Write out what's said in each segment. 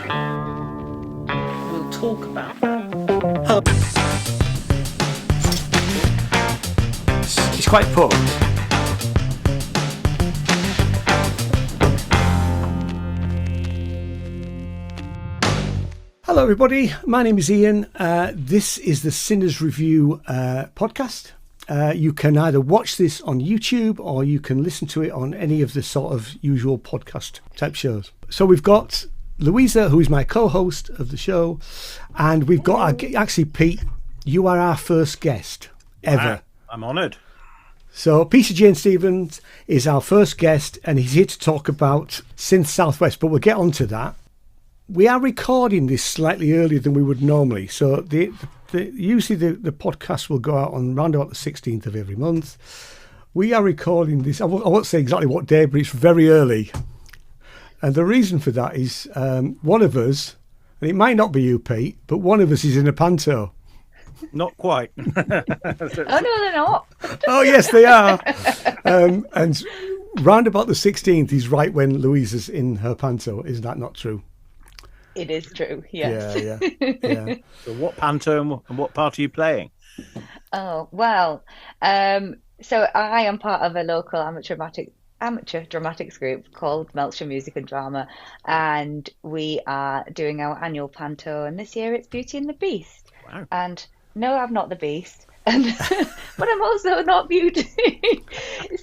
We'll talk about that. It's quite poor. Hello, everybody. My name is Ian. This is the Sinners Review podcast. You can either watch this on YouTube or you can listen to it on any of the sort of usual podcast type shows. So we've got Louisa, who is my co-host of the show, and we've got actually, Pete, you are our first guest ever. Wow, I'm honoured. So Peter Jane Stevens is our first guest, and he's here to talk about Synth Southwest, but we'll get on to that. We are recording this slightly earlier than we would normally. So usually the podcast will go out on round about the 16th of every month. We are recording this, I won't say exactly what day, but it's very early. And the reason for that is one of us, and it might not be you, Pete, but one of us is in a panto. Not quite. Oh, no, they're not. Oh, yes, they are. And round about the 16th is right when Louisa's in her panto. Is that not true? It is true, yes. Yeah. So what panto and what part are you playing? Oh, well, so I am part of a local amateur dramatics group called Melcher Music and Drama, and we are doing our annual panto, and this year it's Beauty and the Beast. Wow. And no, I'm not the Beast, but I'm also not Beauty.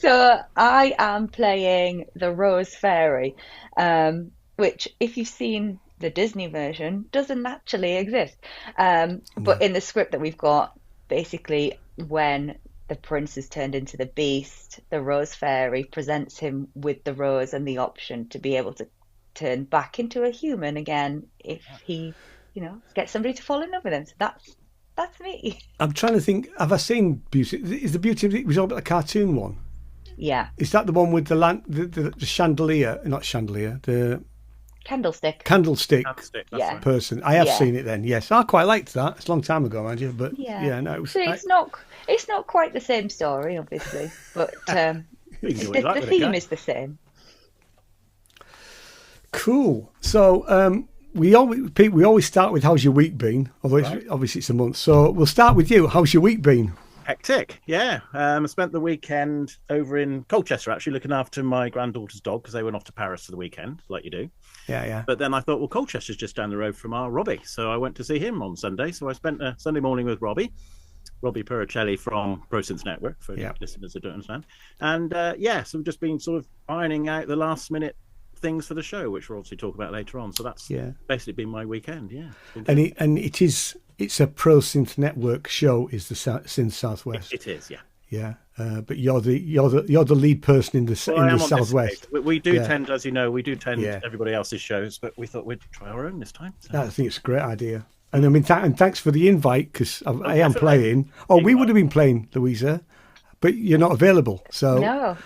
So I am playing the Rose Fairy, which, if you've seen the Disney version, doesn't actually exist. But in the script that we've got, basically, when the prince is turned into the beast, the Rose Fairy presents him with the rose and the option to be able to turn back into a human again if he, gets somebody to fall in love with him. So that's me. I'm trying to think, have I seen Beauty? Is the Beauty, it was all about the cartoon one? Yeah. Is that the one with the chandelier, not chandelier, the Candlestick. Candlestick Yeah. person. I have seen it then, yes. I quite liked that. It's a long time ago, mind you, but no. It was, so it's not quite the same story, obviously, but the theme is the same. Cool. So we always start with how's your week been? Although obviously it's a month. So we'll start with you. How's your week been? Hectic, yeah. I spent the weekend over in Colchester, actually, looking after my granddaughter's dog because they went off to Paris for the weekend, like you do. Yeah. But then I thought, well, Colchester's just down the road from our Robbie. So I went to see him on Sunday. So I spent a Sunday morning with Robbie Pericelli from ProSynth Network, for listeners that don't understand. And so we've just been sort of ironing out the last minute things for the show, which we'll obviously talk about later on. So that's basically been my weekend, And it's a ProSynth Network show, is the Synth Southwest. It is, yeah. Yeah, but you're the lead person in the Southwest. We do tend, as you know, everybody else's shows, but we thought we'd try our own this time. So. I think it's a great idea. And I mean, and thanks for the invite, because I am playing. Oh, we would have been playing, Louisa, but you're not available. So no.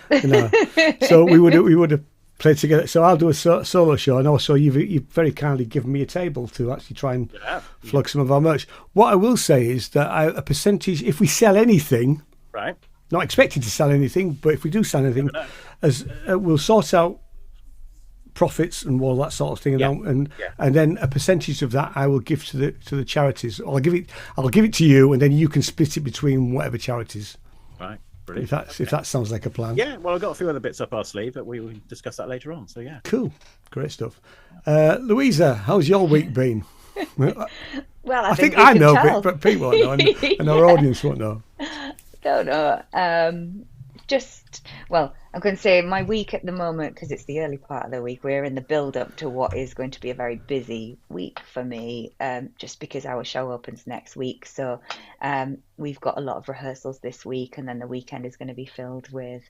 So we would have played together. So I'll do a solo show, and also you've very kindly given me a table to actually try and flog some of our merch. What I will say is that a percentage, if we sell anything. Right. Not expecting to sell anything, but if we do sell anything, we'll sort out profits and all that sort of thing, and then a percentage of that I will give to the charities. Or I'll give it to you, and then you can split it between whatever charities. Right. Brilliant. If that sounds like a plan. Yeah. Well, I've got a few other bits up our sleeve, but we will discuss that later on. So yeah. Cool. Great stuff. Louisa, how's your week been? Well, I think I know, but people won't know, and our audience won't know. No. I'm going to say my week at the moment, because it's the early part of the week, we're in the build-up to what is going to be a very busy week for me, just because our show opens next week. So we've got a lot of rehearsals this week, and then the weekend is going to be filled with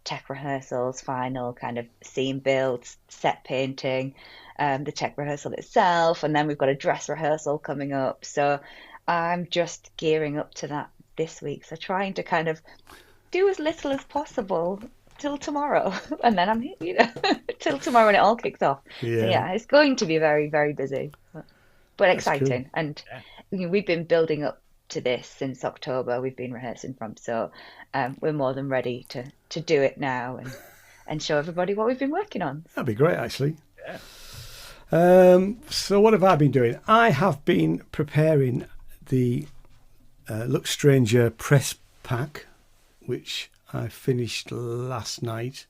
tech rehearsals, final kind of scene builds, set painting, the tech rehearsal itself, and then we've got a dress rehearsal coming up. So I'm just gearing up to that this week, so trying to kind of do as little as possible till tomorrow, and then I'm till tomorrow when it all kicks off. So it's going to be very, very busy, but exciting. Cool. And we've been building up to this since October. We've been rehearsing from, so we're more than ready to do it now and show everybody what we've been working on. That'd be great, actually. So what have I been doing? I have been preparing the Look Stranger press pack, which I finished last night.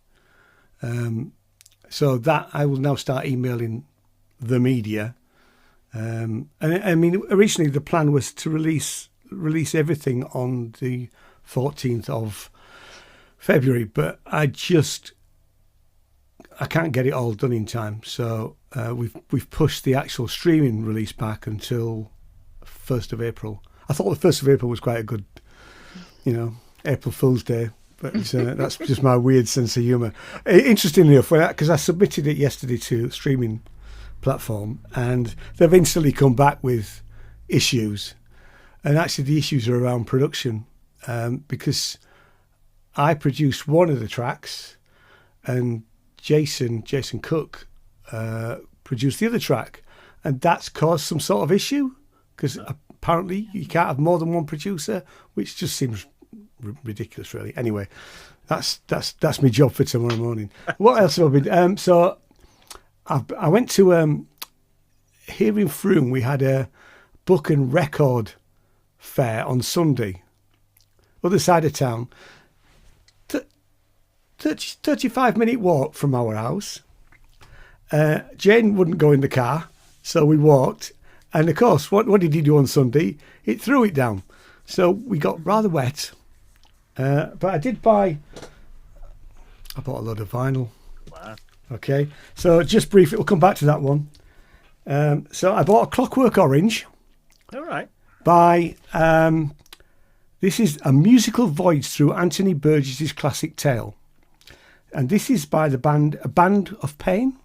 So that I will now start emailing the media. And I mean, originally the plan was to release everything on the 14th of February, but I can't get it all done in time. So we've pushed the actual streaming release back until 1st of April. I thought the 1st of April was quite a good, April Fool's Day. But that's just my weird sense of humour. Interestingly enough, because I submitted it yesterday to streaming platform, and they've instantly come back with issues. And actually the issues are around production, because I produced one of the tracks and Jason Cook produced the other track, and that's caused some sort of issue because apparently you can't have more than one producer, which just seems ridiculous, really. Anyway, that's my job for tomorrow morning. What else have I been? So I went to here in Frome. We had a book and record fair on Sunday, other side of town. 35-minute walk from our house. Jane wouldn't go in the car, so we walked. And of course, what did he do on Sunday? He threw it down. So we got rather wet. But I bought a load of vinyl. Wow. Okay, so just briefly, we'll come back to that one. So I bought a Clockwork Orange. All right. By, this is A Musical Voyage Through Anthony Burgess's Classic Tale. And this is by the band A Band of Pain,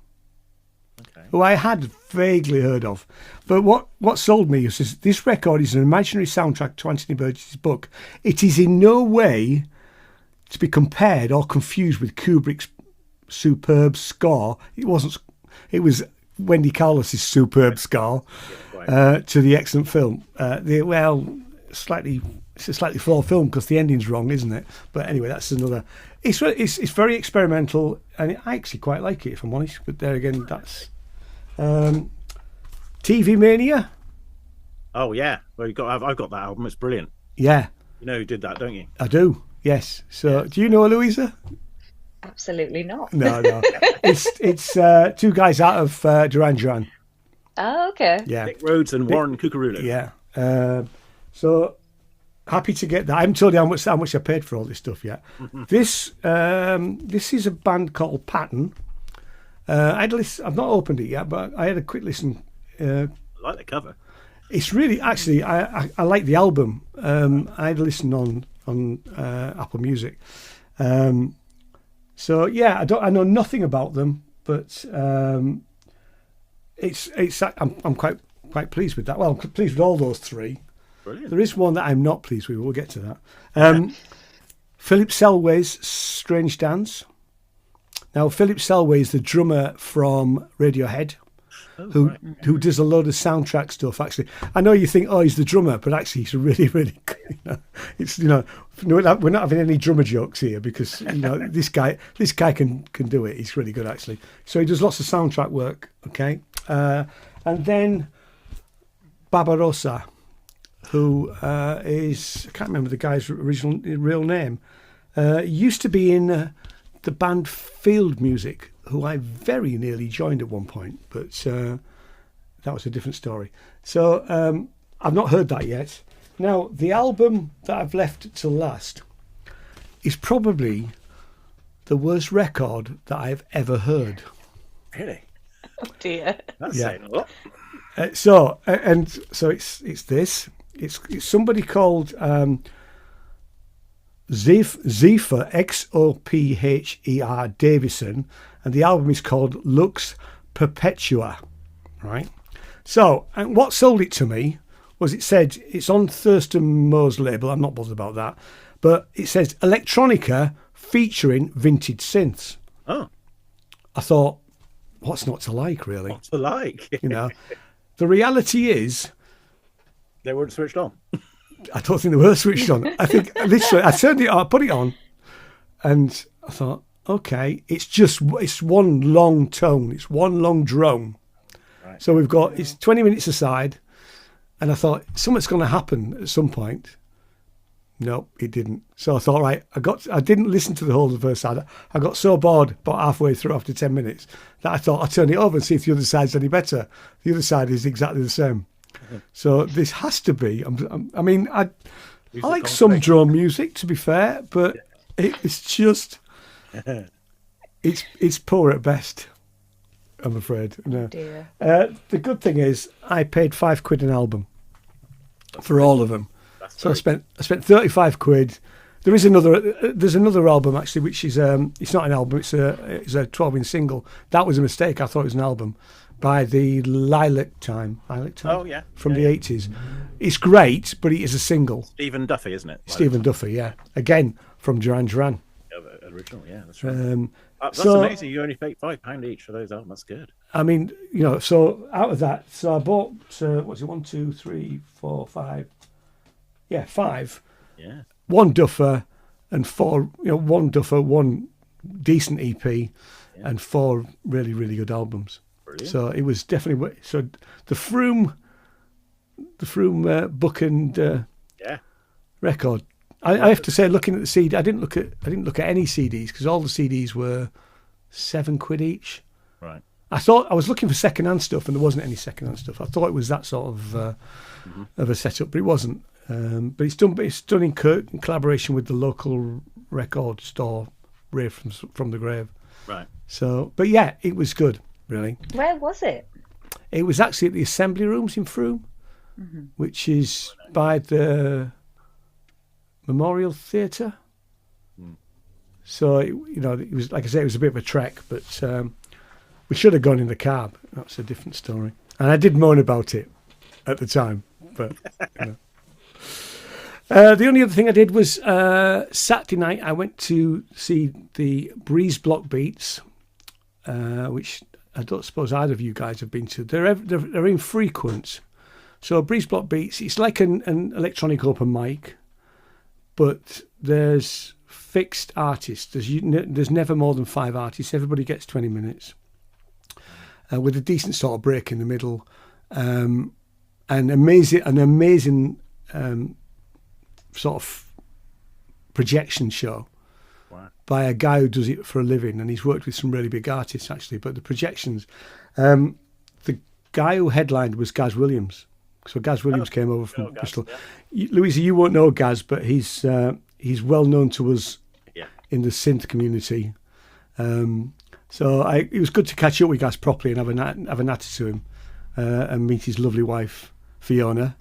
who I had vaguely heard of. But what sold me is this record is an imaginary soundtrack to Anthony Burgess's book. It is in no way to be compared or confused with Kubrick's superb score. It wasn't. It was Wendy Carlos's superb score to the excellent film. It's a slightly flawed film because the ending's wrong, isn't it? But anyway, that's another. It's very experimental, and I actually quite like it, if I'm honest. But there again, that's TV Mania. Oh yeah, well I've got that album. It's brilliant. Yeah, you know who did that, don't you? I do. Yes. So, do you know Louisa? Absolutely not. No. It's two guys out of Duran Duran. Oh, okay. Yeah. Nick Rhodes and Warren Cucurullo. Yeah. So happy to get that. I haven't told you how much I paid for all this stuff yet. This is a band called Pattern. I've not opened it yet, but I had a quick listen. I like the cover. It's really actually I like the album. I had a listen on Apple Music. So yeah, I know nothing about them, but I'm quite pleased with that. Well, I'm pleased with all those three. Brilliant. There is one that I'm not pleased with. We'll get to that. Philip Selway's Strange Dance. Now, Philip Selway is the drummer from Radiohead, who does a load of soundtrack stuff. Actually, I know you think, he's the drummer, but actually, he's really, really. We're not having any drummer jokes here because this guy can do it. He's really good, actually. So he does lots of soundtrack work. Okay, and then Barbarossa, who is, I can't remember the guy's real name. Used to be in the band Field Music, who I very nearly joined at one point, but that was a different story. So I've not heard that yet. Now, the album that I've left to last is probably the worst record that I've ever heard. Really? Oh dear. That's saying a lot. So it's this. It's somebody called Xopher, Xopher Davison, and the album is called Lux Perpetua, right? So, and what sold it to me was it said, it's on Thurston Moore's label, I'm not bothered about that, but it says electronica featuring vintage synths. Oh. I thought, what's not to like, really? What's to like? The reality is, they weren't switched on. I don't think they were switched on. I think literally, I turned it on, put it on, and I thought, okay, it's one long tone, it's one long drone, Right. So it's 20 minutes aside, and I thought something's going to happen at some point. No, it didn't. So I thought, right, I didn't listen to the whole of the first side. I got so bored about halfway through after 10 minutes that I thought I'd turn it over and see if the other side's any better. The other side is exactly the same. So this has to be. I like some drum music, to be fair, but it's just it's poor at best, I'm afraid. No. Dear. The good thing is I paid £5 an album for all of them. So I spent £35. There's another album actually, which is it's not an album, it's a 12-inch single. That was a mistake. I thought it was an album by the Lilac Time. Oh yeah, from the 80s. It's great, but it is a single. Stephen Duffy, isn't it? Stephen Duffy, yeah. Again from Duran Duran. Original, yeah, that's right. That's so, amazing. You only paid £5 each for those albums. That's good. I mean, so out of that, so I bought what's it? 1, 2, 3, 4, 5. Yeah, 5. Yeah. 1 Duffer and 4. One Duffer, 1 decent EP, and 4 really, really good albums. Brilliant. So it was definitely the Froome book and record. I have to say, looking at the CD, I didn't look at any CDs because all the CDs were £7 each. Right. I thought I was looking for second-hand stuff, and there wasn't any second-hand stuff. I thought it was that sort of a setup, but it wasn't. But it's done in collaboration with the local record store, Ray from the Grave. Right. So, but yeah, it was good, really. Where was it? It was actually at the Assembly Rooms in Froome, which is by the Memorial Theatre. So, it was, like I say, it was a bit of a trek, but we should have gone in the cab. That's a different story. And I did moan about it at the time, but the only other thing I did was Saturday night I went to see the Breeze Block Beats, which I don't suppose either of you guys have been to. They're infrequent. So Breeze Block Beats, it's like an electronic open mic, but there's fixed artists. There's never more than 5 artists. Everybody gets 20 minutes with a decent sort of break in the middle. An amazing sort of projection show by a guy who does it for a living, and he's worked with some really big artists actually. But the projections, the guy who headlined was Gaz Williams. So Gaz Williams came over from Bristol. Yeah. Louisa, you won't know Gaz, but he's well known to us in the synth community. So it was good to catch up with Gaz properly and have a natter to him and meet his lovely wife Fiona.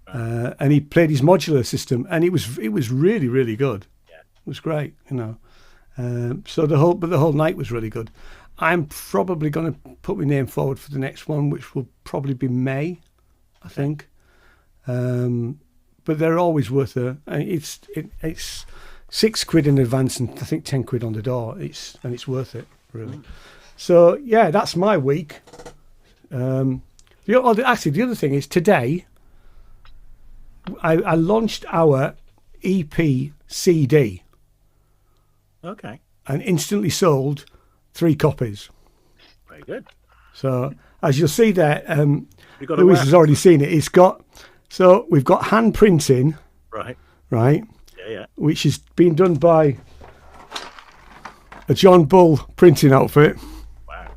And he played his modular system, and it was really, really good. Yeah. It was great, So the whole night was really good. I'm probably going to put my name forward for the next one, which will probably be May, I think. But they're always worth it's £6 in advance and I think £10 on the door. It's worth it, really. So yeah, that's my week. The other thing is today I launched our EP CD. Okay. And instantly sold 3 copies. Very good. So as you'll see there, Louis has already seen it. We've got hand printing. Right. Right. Yeah. Which is being done by a John Bull printing outfit. Wow.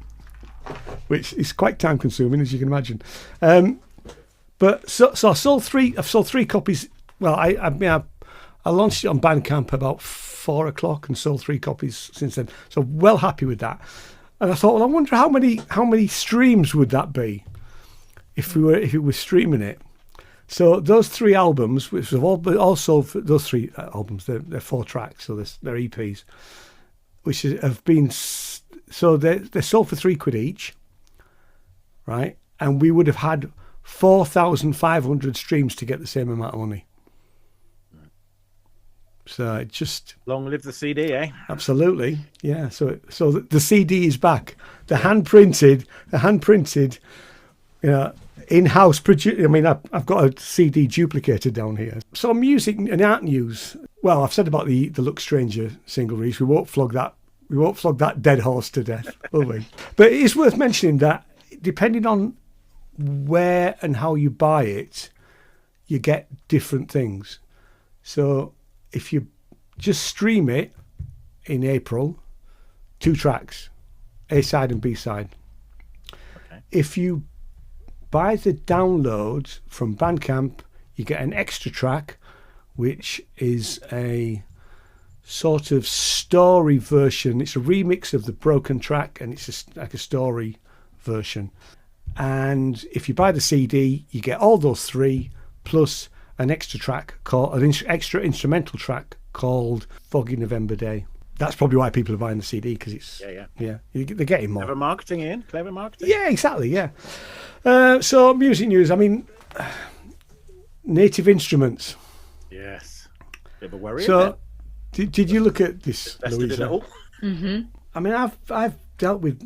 Which is quite time consuming, as you can imagine. But so I sold 3. I've sold 3 copies. Well, I launched it on Bandcamp about 4 o'clock and sold 3 copies since then. So well happy with that. And I thought, well, I wonder how many streams would that be if it was streaming it. So those 3 albums, which have all sold for those 3 albums, they're 4 tracks, so they're EPs, which have been so they're sold for £3 each, right? And we would have had 4,500 streams to get the same amount of money. So it just long live the CD, eh? Absolutely, yeah. So the CD is back. The hand printed, in-house produced. I mean, I've got a CD duplicated down here. So music and art news. Well, I've said about the Look Stranger single release. We won't flog that dead horse to death, will we? But it is worth mentioning that depending on where and how you buy it, you get different things. So if you just stream it in April, 2 tracks, A-side and B-side. Okay. If you buy the download from Bandcamp, you get an extra track, which is a sort of story version. It's a remix of the broken track, and it's just like a story version. And if you buy the CD, you get all those 3 plus an extra track called extra instrumental track called Foggy November Day. That's probably why people are buying the CD, because it's they're getting more. Clever marketing, Ian. Clever marketing. Yeah, exactly. Yeah. So music news. I mean, Native Instruments. Yes. Bit of a worry. So, did you look at this, Louisa? Mm-hmm. I mean, I've dealt with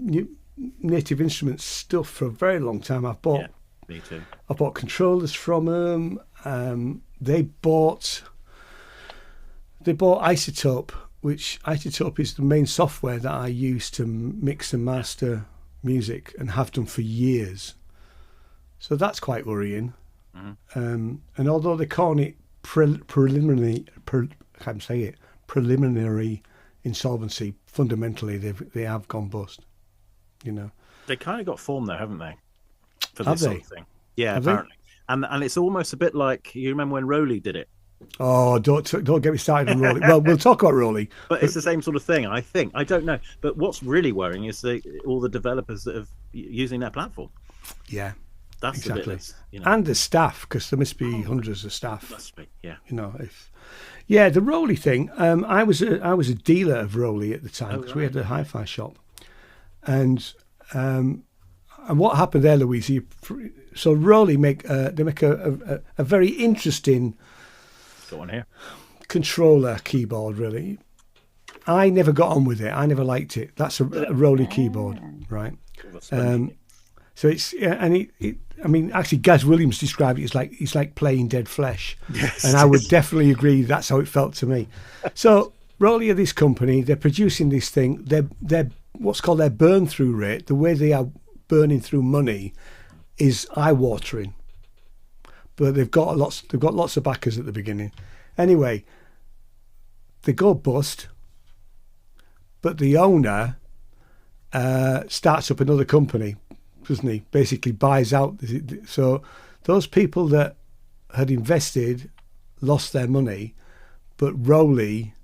Native Instruments stuff for a very long time. I've bought. Yeah, me too. I bought controllers from them. They bought Isotope, which Isotope is the main software that I use to mix and master music, and have done for years. So that's quite worrying. Mm-hmm. And although they call it preliminary insolvency, fundamentally they have gone bust. You know, they kind of got formed though, haven't they? For Have this they? sort of thing. Yeah, Have apparently. And it's almost a bit like, you remember when Rowley did it? Oh, don't get me started on Rowley. Well, we'll talk about Rowley. But it's the same sort of thing, I think. I don't know. But what's really worrying is all the developers that are using their platform. Yeah, That's exactly. the bit that's, And the staff, because there must be hundreds of staff. must be, yeah. You know, the Rowley thing. I was a dealer of Rowley at the time, because we had a hi-fi shop, and what happened there, Louisa? So Rowley make a very interesting Got one here. controller keyboard. Really, I never got on with it. I never liked it. That's a Rowley keyboard, right? So it's and it. I mean, actually, Gaz Williams described it as it's like playing dead flesh, Yes, and I would definitely agree. That's how it felt to me. So Rowley are this company. They're producing this thing. They're what's called their burn through rate. The way they are burning through money is eye watering. But they've got lots of backers at the beginning. Anyway, they go bust, but the owner starts up another company, doesn't he? Basically buys out. So those people that had invested lost their money, but Rowley,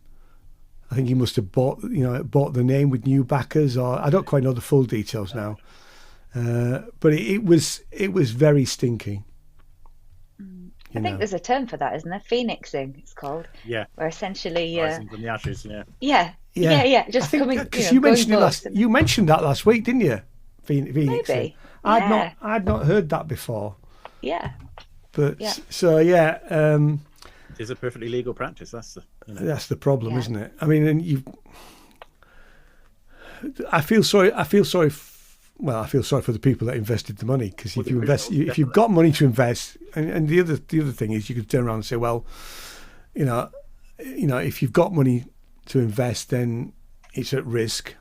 I think he must have bought the name with new backers, or I don't quite know the full details now. But it was very stinky. I think there's a term for that, isn't there? Phoenixing, it's called. Yeah. Where essentially, Rising from the ashes, yeah. Yeah. Just coming. Because you mentioned it you mentioned that last week, didn't you? Phoenixing. Maybe. I'd not heard that before. Yeah. But Yeah. so yeah. It's a perfectly legal practice. That's the. That's the problem, Yeah. isn't it? I mean, and I feel sorry. I feel sorry for the people that invested the money, because if you invest, if you've got money to invest, and the other thing is, you could turn around and say, well, if you've got money to invest, then it's at risk.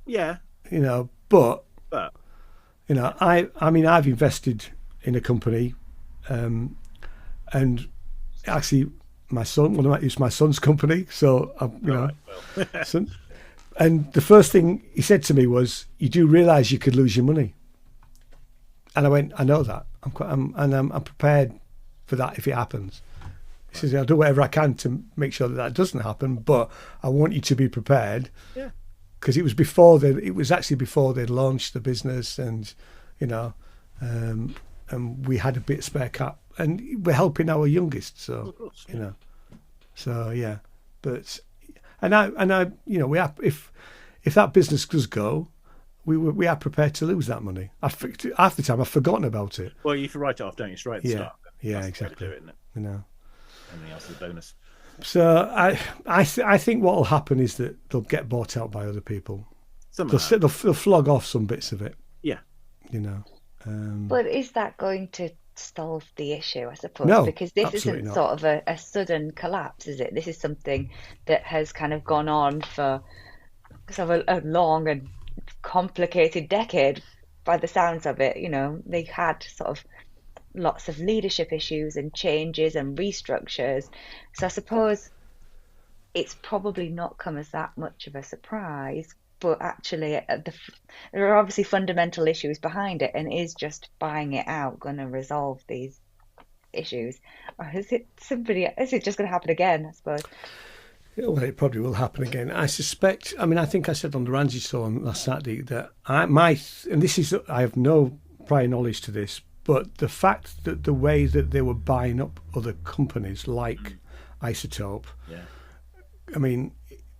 Yeah. But But I mean, I've invested in a company, and actually, my son, it's my son's company, so son. And the first thing he said to me was, "You do realise you could lose your money?" And I went, "I know that. I'm prepared for that if it happens." He says, "I'll do whatever I can to make sure that doesn't happen, but I want you to be prepared." Yeah. Because it was actually before they'd launched the business, and and we had a bit of spare cap, and we're helping our youngest, so of course, so yeah, but. And I, we are, if that business does go, we are prepared to lose that money. Half the time I've forgotten about it. Well, you can write it off, don't you? Straight at the start. Yeah, That's exactly. the way to do it, isn't it? Anything else is a bonus. So I think what will happen is that they'll get bought out by other people. They'll flog off some bits of it. Yeah. But is that going to solve the issue, I suppose? No, because this absolutely isn't not. sort of a sudden collapse, is it? This is something that has kind of gone on for sort of a long and complicated decade by the sounds of it, they had sort of lots of leadership issues and changes and restructures. So I suppose it's probably not come as that much of a surprise, but actually there are obviously fundamental issues behind it, and is just buying it out going to resolve these issues, or is it just going to happen again, I suppose? Well, it probably will happen again. I suspect. I mean, I think I said on the Ramsey show on last Saturday that I have no prior knowledge to this, but the fact that the way that they were buying up other companies like Isotope, I mean,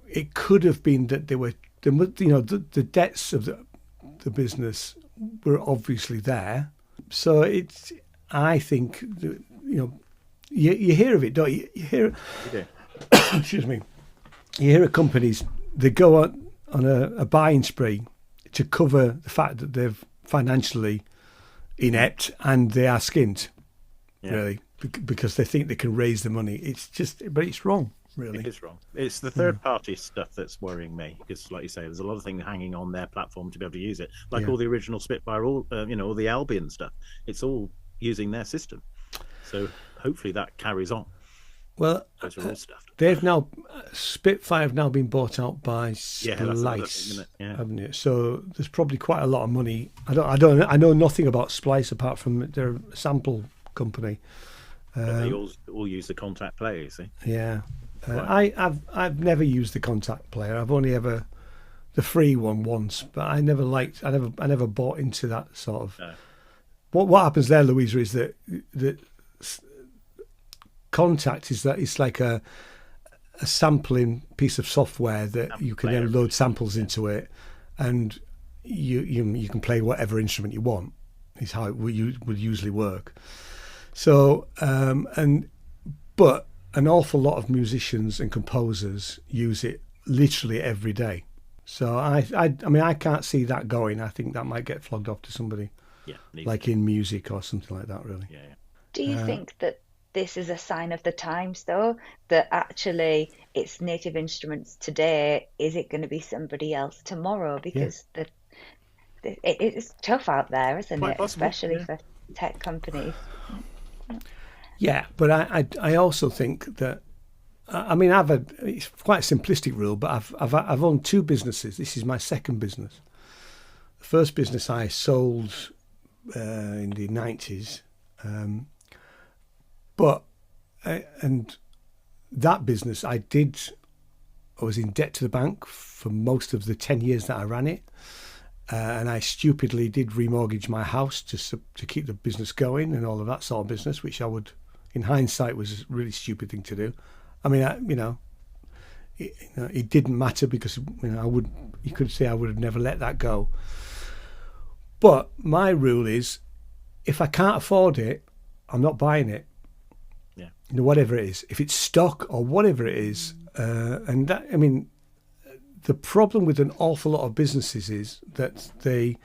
it could have been that they were, the debts of the business were obviously there. So I think, you hear of it, don't you? You hear. You do. Excuse me. You hear of companies, they go on a buying spree to cover the fact that they're financially inept and they are skint, really, because they think they can raise the money. But it's wrong, really. It is wrong. It's the third-party stuff that's worrying me, because, like you say, there's a lot of things hanging on their platform to be able to use it, like all the original Spitfire, all the Albion stuff. It's all using their system, so hopefully that carries on. Well, Spitfire have now been bought out by Splice, haven't it? So there's probably quite a lot of money. I know nothing about Splice apart from they're a sample company. They all use the Contact Player, you see. Yeah, I've never used the Contact Player. I've only ever the free one once, but I never bought into that sort of. No. What happens there, Louisa, is that Contact is that it's like a sampling piece of software that you can then load samples into it, and you can play whatever instrument you want. Is how it would usually work. So but an awful lot of musicians and composers use it literally every day. So I mean I can't see that going. I think that might get flogged off to somebody, like in music or something like that. Really. Yeah. Do you think that this is a sign of the times, though, that actually it's native instruments today? Is it going to be somebody else tomorrow? Because it's tough out there, isn't Quite it? possible, Especially for tech companies. Yeah, but I also think that it's quite a simplistic rule, but I've owned two businesses. This is my second business. The first business I sold in the 90s. And that business, I was in debt to the bank for most of the 10 years that I ran it. And I stupidly did remortgage my house to keep the business going and all of that sort of business, which I would, in hindsight, was a really stupid thing to do. I mean, it didn't matter because, you could say I would have never let that go. But my rule is, if I can't afford it, I'm not buying it. Whatever it is, if it's stock or whatever it is, and that, I mean, the problem with an awful lot of businesses is that they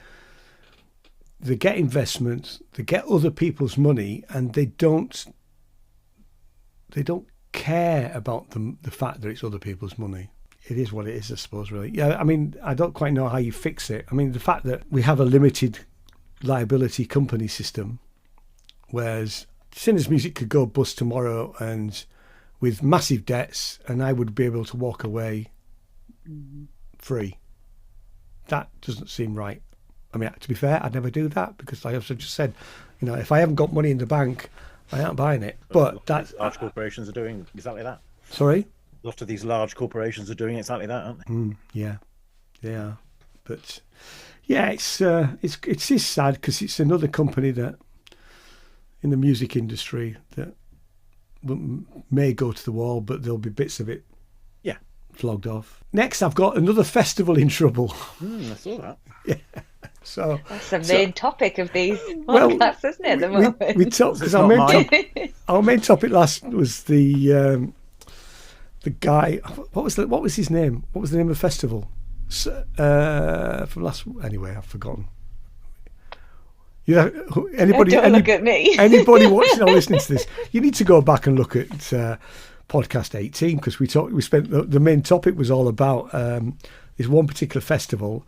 get investment, they get other people's money, and they don't care about the fact that it's other people's money. It is what it is, I suppose, really. Yeah, I mean, I don't quite know how you fix it. I mean, the fact that we have a limited liability company system, whereas Sinners Music could go bust tomorrow and with massive debts, and I would be able to walk away free. That doesn't seem right. I mean, to be fair, I'd never do that because, like I've just said, if I haven't got money in the bank, I aren't buying it. But that's large corporations are doing exactly that. Sorry? A lot of these large corporations are doing exactly that, aren't they? Yeah, they are. But yeah, it's sad because it's another company that in the music industry that may go to the wall, but there'll be bits of it flogged off. Next, I've got another festival in trouble. I saw that. Yeah. So that's the main topic of these podcasts, isn't it? At the moment, we talked because our main topic last was the guy. What was his name? What was the name of the festival? From last. Anyway, I've forgotten. Anybody? Don't look at me. Anybody watching or listening to this, you need to go back and look at podcast 18 because we spent the main topic was all about this one particular festival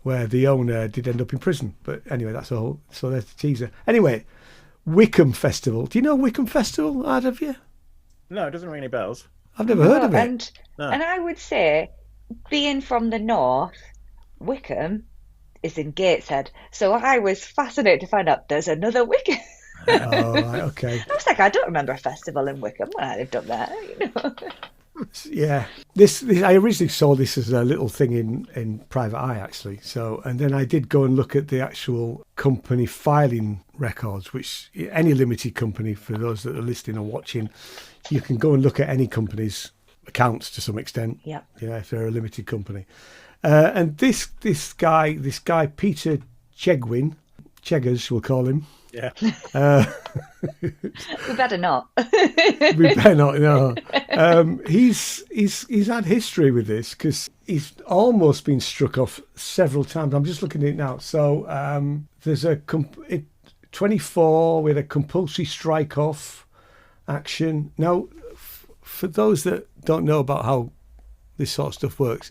where the owner did end up in prison. But anyway, that's all. So there's the teaser. Anyway, Wickham Festival. Do you know Wickham Festival, have you? No, it doesn't ring any bells. I've never heard of it. And I would say, being from the north, Wickham is in Gateshead. So I was fascinated to find out there's another Wickham. Oh, right, okay. I was like, I don't remember a festival in Wickham when I lived up there. Yeah, this I originally saw this as a little thing in Private Eye, actually. So, and then I did go and look at the actual company filing records, which any limited company, for those that are listening or watching, you can go and look at any company's accounts to some extent. Yeah. Yeah, if they're a limited company. And this guy Peter Chegwin, Cheggers we'll call him. Yeah. We better not. We better not. No. He's had history with this because he's almost been struck off several times. I'm just looking at it now. So there's a 24 with a compulsory strike off action. Now, for those that don't know about how this sort of stuff works,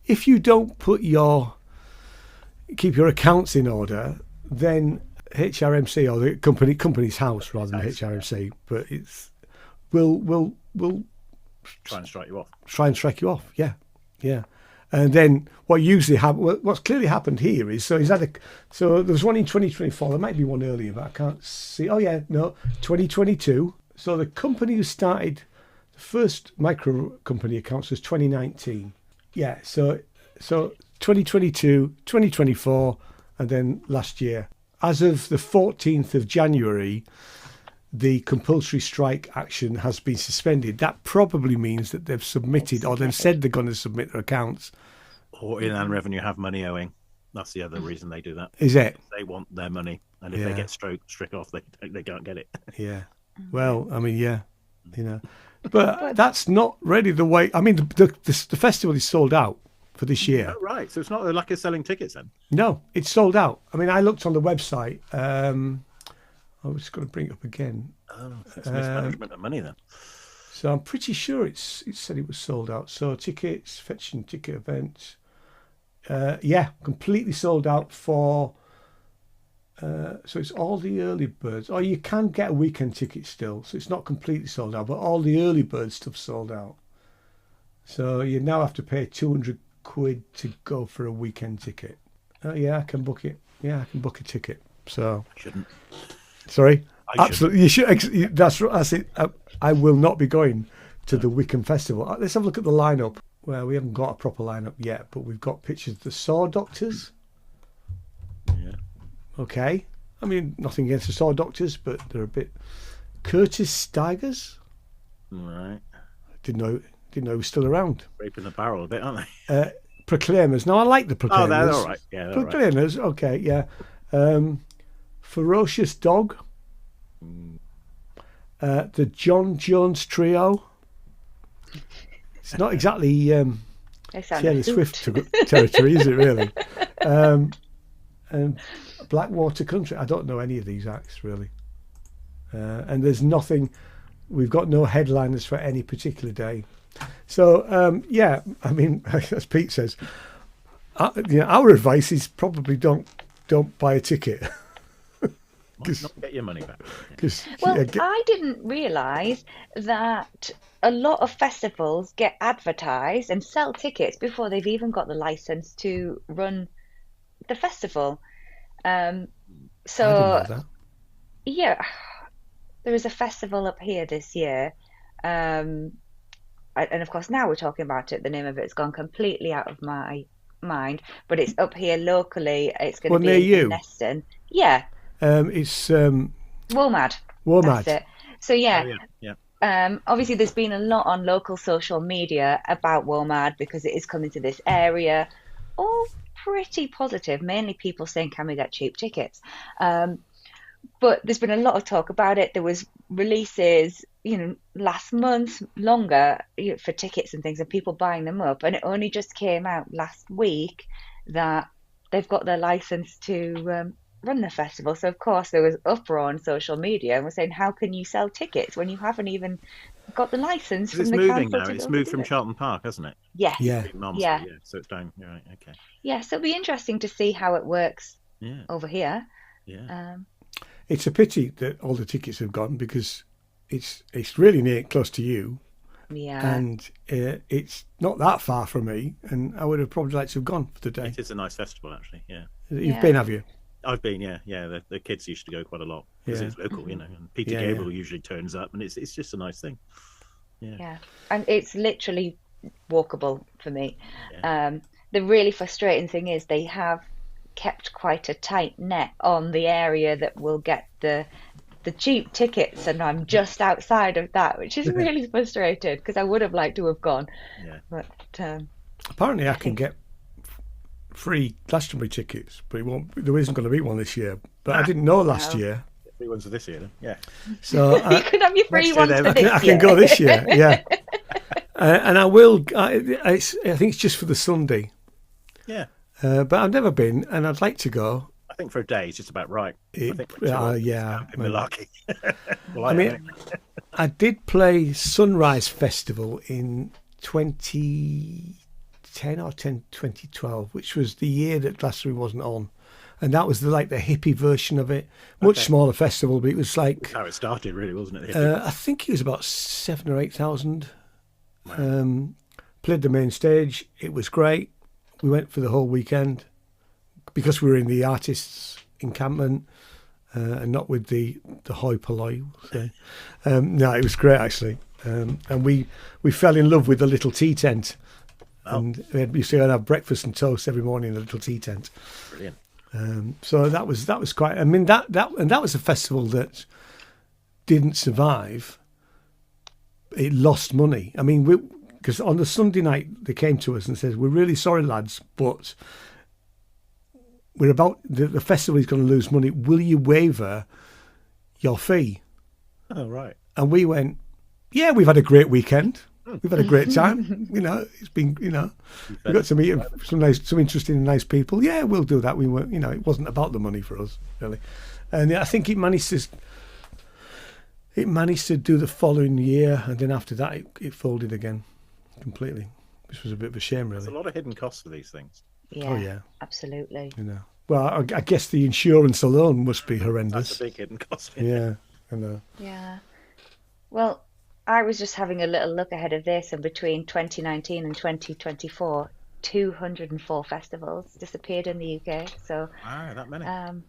if you don't keep your accounts in order, then HRMC, or the company's house rather than HRMC, but will try and strike you off. Try and strike you off, yeah. And then what's clearly happened here is so there was one in 2024. There might be one earlier, but I can't see. Oh yeah, no, 2022. So the company who started the first micro company accounts was 2019. Yeah, so 2022, 2024, and then last year. As of the 14th of January, the compulsory strike action has been suspended. That probably means that they've submitted, or they've said they're going to submit their accounts. Or Inland Revenue have money owing. That's the other reason they do that. Is it? They want their money, and if they get struck off, they can't get it. Yeah. Well, I mean, yeah, but that's not really the way. I mean, the festival is sold out for this year. Oh, right. So it's not like it's selling tickets then? No, it's sold out. I mean, I looked on the website. I was just going to bring it up again. Oh, it's mismanagement of money then. So I'm pretty sure it said it was sold out. So tickets, fetching ticket events. Completely sold out for... so it's all the early birds. Oh, you can get a weekend ticket still. So it's not completely sold out, but all the early bird stuff sold out. So you now have to pay 200 quid to go for a weekend ticket. Oh yeah, I can book it. Yeah, I can book a ticket. So I shouldn't. Sorry, I absolutely. You should. That's it. I will not be going to the Wickham Festival. Let's have a look at the lineup. Well, we haven't got a proper lineup yet, but we've got pictures of the Saw Doctors. Yeah. Okay. I mean, nothing against the Saw Doctors, but they're a bit. Curtis Stigers. Right. Didn't know he was still around. Raping the barrel a bit, aren't they? Proclaimers. Now I like the Proclaimers. Oh, they're all right. Yeah, they're Proclaimers. Right. Okay, yeah. Ferocious Dog. The John Jones Trio. It's not exactly Taylor Swift territory, is it really? And Blackwater Country. I don't know any of these acts really. And there's nothing. We've got no headliners for any particular day. So I mean, as Pete says, our advice is probably don't buy a ticket. Not get your money back. I didn't realise that a lot of festivals get advertised and sell tickets before they've even got the licence to run the festival. I didn't know that. Yeah, there is a festival up here this year. And of course, now we're talking about it, the name of it's gone completely out of my mind. But it's up here locally. It's going to be near you. in Neston. Yeah. It's WOMAD. WOMAD. That's it. So yeah. Oh, yeah. Obviously, there's been a lot on local social media about WOMAD because it is coming to this area. All pretty positive. Mainly people saying, "Can we get cheap tickets?" But there's been a lot of talk about it. There was releases, last month, longer for tickets and things, and people buying them up. And it only just came out last week that they've got their license to run the festival. So of course there was uproar on social media and we're saying, how can you sell tickets when you haven't even got the license from It's the moving council now. to It's go moved do from it. Charlton Park, hasn't it? Yes. Yeah. Yeah. So it's down. Right. Okay. Yeah, so it'll be interesting to see how it works Yeah. over here. Yeah. It's a pity that all the tickets have gone because it's really near close to you, Yeah. and it's not that far from me, and I would have probably liked to have gone for the day. It is a nice festival, actually. Yeah. You've been, have you? I've been. Yeah. The kids used to go quite a lot because it's local, and Peter Gabriel usually turns up, and it's just a nice thing. Yeah, and it's literally walkable for me. Yeah. The really frustrating thing is they have kept quite a tight net on the area that will get the cheap tickets, and I'm just outside of that, which is really frustrated because I would have liked to have gone. Yeah. But apparently I can get free Glastonbury tickets, but there isn't going to be one this year. But I didn't know last year. Free ones for this year, then. Yeah. So you could have your free ones for this year. I can go this year, yeah. And I will. I think it's just for the Sunday. Yeah. But I've never been, and I'd like to go. I think for a day, it's just about right. I think Yeah. malarkey. Well, I mean, I did play Sunrise Festival in 2010 or 2012, which was the year that Glastonbury wasn't on. And that was the hippie version of it. Much smaller festival, but it was like... That's how it started, really, wasn't it? I think it was about 7,000 or 8,000. Played the main stage. It was great. We went for the whole weekend because we were in the artists' encampment and not with the hoi polloi. So. No, it was great, actually. And we fell in love with the little tea tent. Oh. And we used to go and have breakfast and toast every morning in the little tea tent. Brilliant. So that was quite. I mean that was a festival that didn't survive. It lost money. I mean, because on the Sunday night they came to us and said, "We're really sorry, lads, but we're about the festival is going to lose money. Will you waiver your fee?" Oh, right. And we went, "Yeah, we've had a great weekend. We've had a great time. It's been, we got to meet some interesting and nice people. Yeah, we'll do that. We were, it wasn't about the money for us, really. And I think it managed to do the following year, and then after that, it folded again completely, which was a bit of a shame, really. There's a lot of hidden costs for these things. Yeah, oh yeah, absolutely. Well, I guess the insurance alone must be horrendous. That's a big hidden cost. Yeah, I know. Yeah. Well, I was just having a little look ahead of this, and between 2019 and 2024, 204 festivals disappeared in the UK. So, Wow, that many. Wow.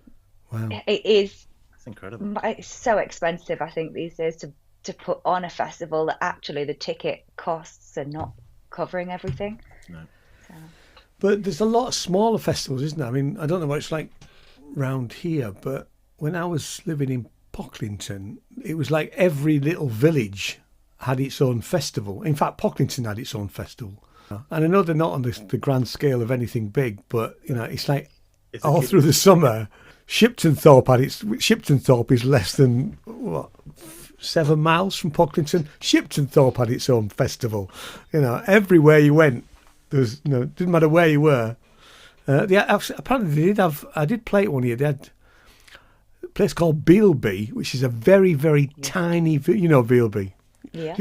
It is. That's incredible. It's so expensive, I think, these days to put on a festival that actually the ticket costs are not covering everything. No. So. But there's a lot of smaller festivals, isn't there? I mean, I don't know what it's like round here, but when I was living in Pocklington, it was like every little village had its own festival. In fact, Pocklington had its own festival. And I know they're not on the grand scale of anything big, but, it's like all through the summer, Shipton Thorpe is less than, 7 miles from Pocklington. Shipton Thorpe had its own festival. Everywhere you went, there was, didn't matter where you were. Apparently they did have, I did play it one year, they had a place called Bealby, which is a very, very tiny, Bealby. Yeah.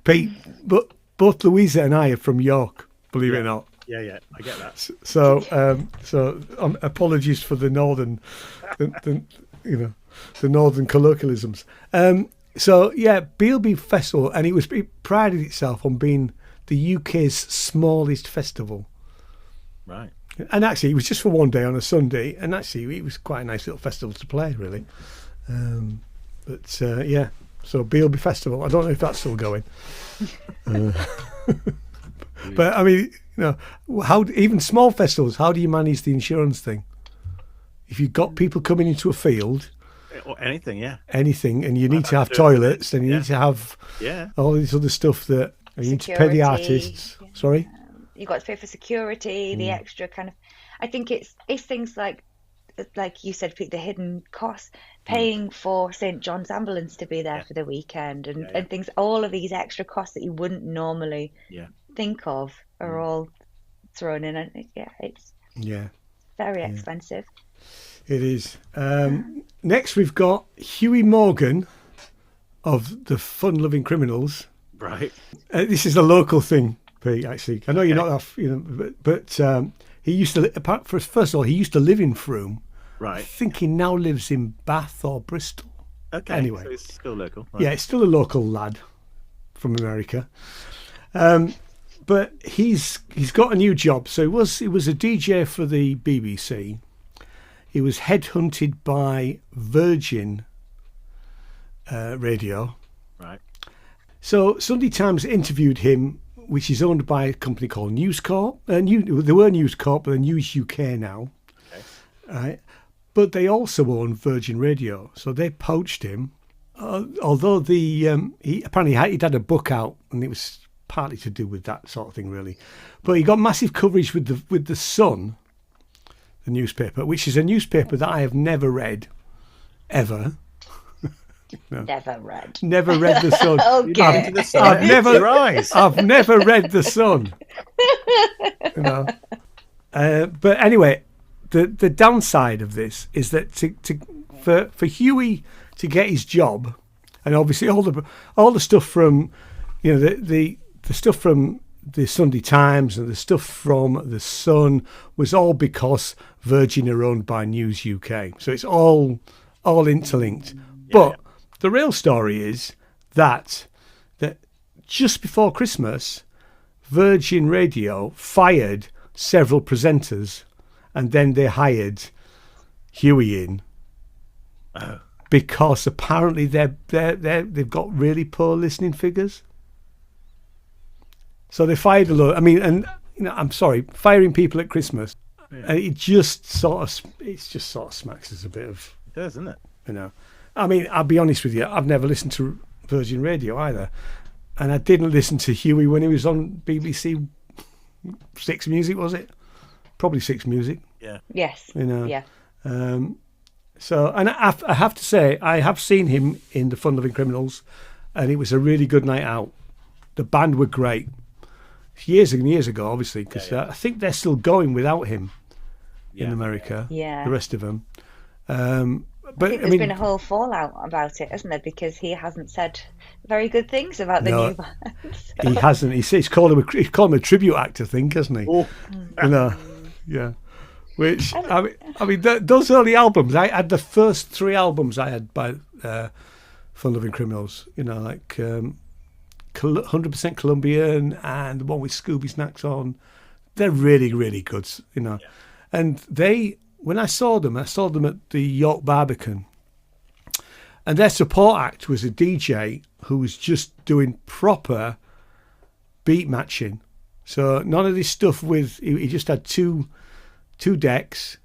Pete, but both Louisa and I are from York, believe it or not. Yeah, I get that. So apologies for the northern, the northern colloquialisms. Bealby Festival, and it prided itself on being the UK's smallest festival. Right. And actually, it was just for one day on a Sunday, and actually, it was quite a nice little festival to play, really. So Bealby Festival, I don't know if that's still going. But I mean, how even small festivals, how do you manage the insurance thing? If you've got people coming into a field, Or anything, yeah. anything, and you need to have toilets, and you need to have all this other stuff that you need to pay the artists. Yeah. Sorry, you got to pay for security, the extra kind of. I think it's things like you said, Pete, the hidden costs, paying for St. John's ambulance to be there for the weekend, and things. All of these extra costs that you wouldn't normally think of are all thrown in, and it's very expensive. It is. Next, we've got Huey Morgan of the Fun Loving Criminals. Right. This is a local thing, Pete. Actually, I know you're not off, but he used to. First of all, he used to live in Frome. Right. I think he now lives in Bath or Bristol. Okay. Anyway, so it's still local. Right. Yeah, it's still a local lad from America. But he's got a new job. So he was a DJ for the BBC. He was headhunted by Virgin Radio. Right. So Sunday Times interviewed him, which is owned by a company called News Corp. They were News Corp, but they're News UK now. Okay. Right. But they also own Virgin Radio. So they poached him. Although he apparently he'd had a book out, and it was partly to do with that sort of thing, really. But he got massive coverage with the Sun, the newspaper, which is a newspaper that I have never read, ever. No. Never read The Sun. Okay. I've never read the Sun. But anyway, the downside of this is that for Huey to get his job, and obviously all the stuff from the stuff from the Sunday Times and the stuff from the Sun was all because Virgin are owned by News UK, so it's all interlinked. But the real story is that just before Christmas, Virgin Radio fired several presenters, and then they hired Huey in. Oh. Because apparently they've got really poor listening figures. So they fired a lot. I mean, and I'm sorry, firing people at Christmas, it just sort of smacks us a bit of. It does, doesn't it? I mean, I'll be honest with you, I've never listened to Virgin Radio either, and I didn't listen to Huey when he was on BBC Six Music, was it? Probably Six Music. Yeah. Yes. Yeah. So, and I have to say, I have seen him in the Fun Loving Criminals, and it was a really good night out. The band were great. Years and years ago, obviously, because I think they're still going without him in America. Yeah. The rest of them. But there's been a whole fallout about it, hasn't there? Because he hasn't said very good things about the new band. So. He hasn't. He's called him a tribute act, I think, hasn't he? Oh. Yeah. Which I mean, those early albums. I had the first 3 albums I had by Fun Loving Criminals. Like 100% Colombian and the one with Scooby Snacks on. They're really, really good. And when I saw them at the York Barbican, and their support act was a DJ who was just doing proper beat matching. So none of this stuff he just had two decks,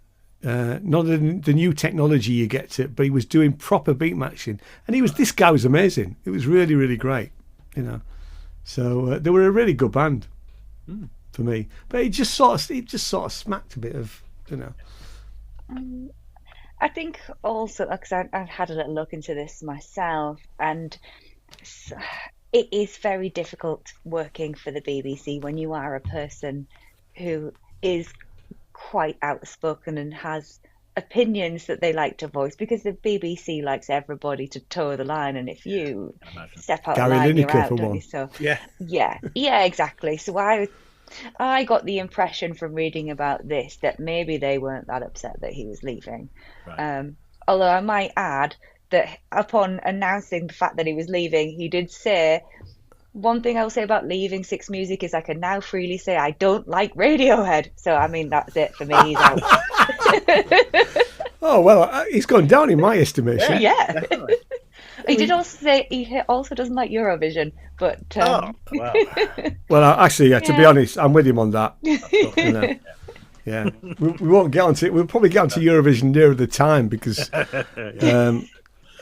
none of the new technology you get to, but he was doing proper beat matching, and this guy was amazing. It was really, really great, So they were a really good band for me, but it just sort of smacked a bit of, I think also because I've had a little look into this myself, and it is very difficult working for the BBC when you are a person who is quite outspoken and has opinions that they like to voice, because the BBC likes everybody to toe the line, and if you step out the line, you're out, don't you? So yeah, exactly. So I got the impression from reading about this that maybe they weren't that upset that he was leaving. Right. Although I might add that upon announcing the fact that he was leaving, he did say, one thing I'll say about leaving Six Music is I can now freely say I don't like Radiohead. So, I mean, that's it for me. He's out. Oh, well, he's gone down in my estimation. Yeah. He did also say he also doesn't like Eurovision, but... wow. Well, actually, to be honest, I'm with him on that. Yeah. We won't get onto it. We'll probably get onto Eurovision nearer the time, because...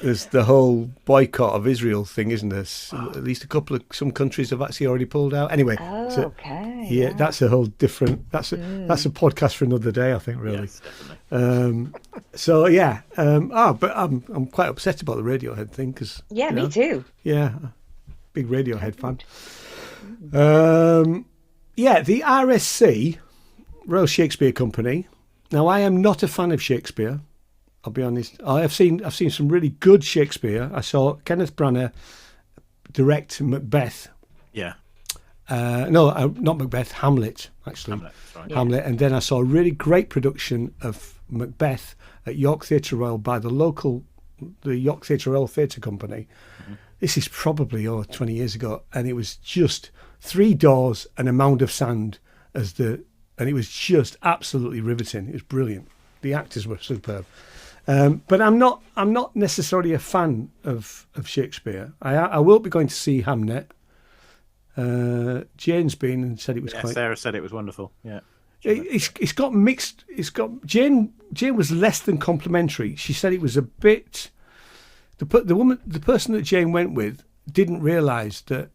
There's the whole boycott of Israel thing, isn't there? At least some countries have actually already pulled out. Anyway, okay. Yeah, that's a whole different. That's a podcast for another day, I think. Really. Yes, definitely. So yeah. But I'm quite upset about the Radiohead thing, because me too. Yeah, big Radiohead fan. The RSC, Royal Shakespeare Company. Now, I am not a fan of Shakespeare. I'll be honest. I've seen some really good Shakespeare. I saw Kenneth Branagh direct Macbeth Yeah. No, not Macbeth, Hamlet, actually. Hamlet, that's right. Yeah. Hamlet. And then I saw a really great production of Macbeth at York Theatre Royal by the York Theatre Royal Theatre Company. Mm-hmm. This is probably 20 years ago, and it was just 3 doors and a mound of sand and it was just absolutely riveting. It was brilliant. The actors were superb. But I'm not necessarily a fan of Shakespeare. I will be going to see Hamnet. Jane's been and said it was quite. Sarah said it was wonderful. Yeah, it's got mixed. It's got Jane was less than complimentary. She said it was a bit. The person that Jane went with didn't realise that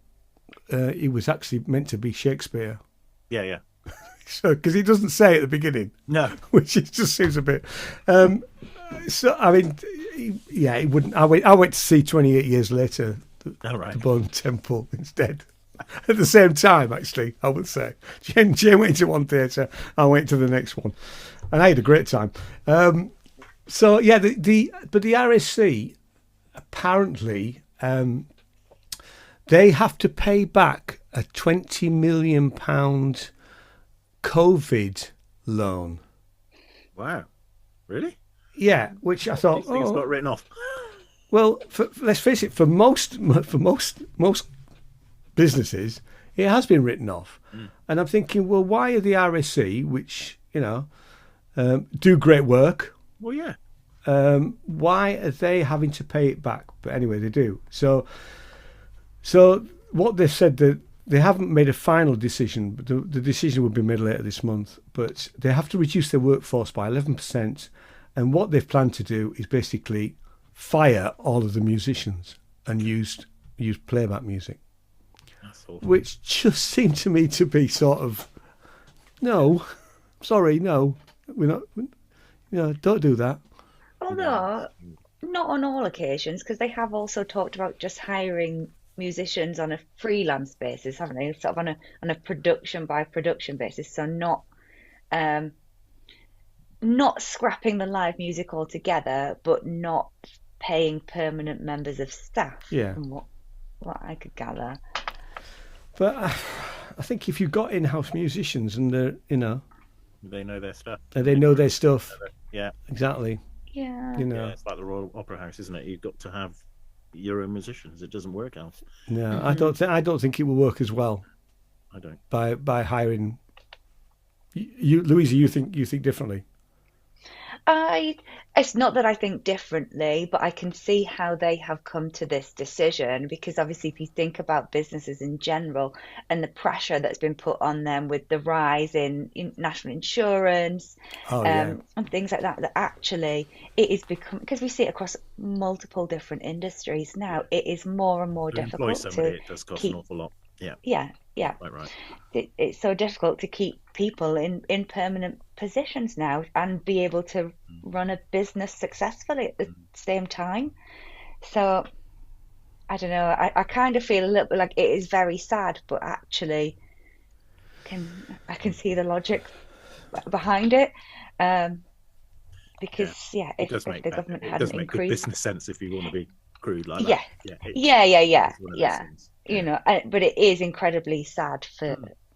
it was actually meant to be Shakespeare. Yeah. So because he doesn't say it at the beginning, no, which just seems a bit. So I mean, yeah, it wouldn't. I went to see 28 Years Later. The Bone Temple instead. At the same time, actually, I would say. Jane went to one theatre, I went to the next one. And I had a great time. So, yeah, but the RSC, apparently, they have to pay back a £20 million COVID loan. Wow. Really? Yeah, which I thought... These things got written off. Well, let's face it, for most businesses, it has been written off. And I'm thinking, well, why are the RSC, which, do great work... Well, yeah. Why are they having to pay it back? But anyway, they do. So what they've said, that they haven't made a final decision, but the decision will be made later this month. But they have to reduce their workforce by 11%. And what they've planned to do is basically fire all of the musicians and use playback music. Which just seemed to me to be sort of, no, sorry, no, we're not, don't do that. Although, not on all occasions, because they have also talked about just hiring musicians on a freelance basis, haven't they? Sort of on a production by production basis, so not scrapping the live music altogether, but not paying permanent members of staff. Yeah. From what I could gather. But I think if you've got in-house musicians and they're, they know their stuff. They know their stuff. Yeah. Exactly. Yeah. Yeah, it's like the Royal Opera House, isn't it? You've got to have your own musicians. It doesn't work else. No, I don't think it will work as well. I don't. By hiring. You, Louisa, you think differently. It's not that I think differently, but I can see how they have come to this decision, because obviously if you think about businesses in general and the pressure that's been put on them with the rise in national insurance and things like that actually it is become, because we see it across multiple different industries now, it is more and more difficult it does cost an awful lot. Yeah. Quite right. It's so difficult to keep people in permanent positions now and be able to run a business successfully at the same time. So I don't know. I kind of feel a little bit like it is very sad, but actually, I can see the logic behind it. Because if the government hadn't increased, good business sense if you want to be crude like that. Yeah. But it is incredibly sad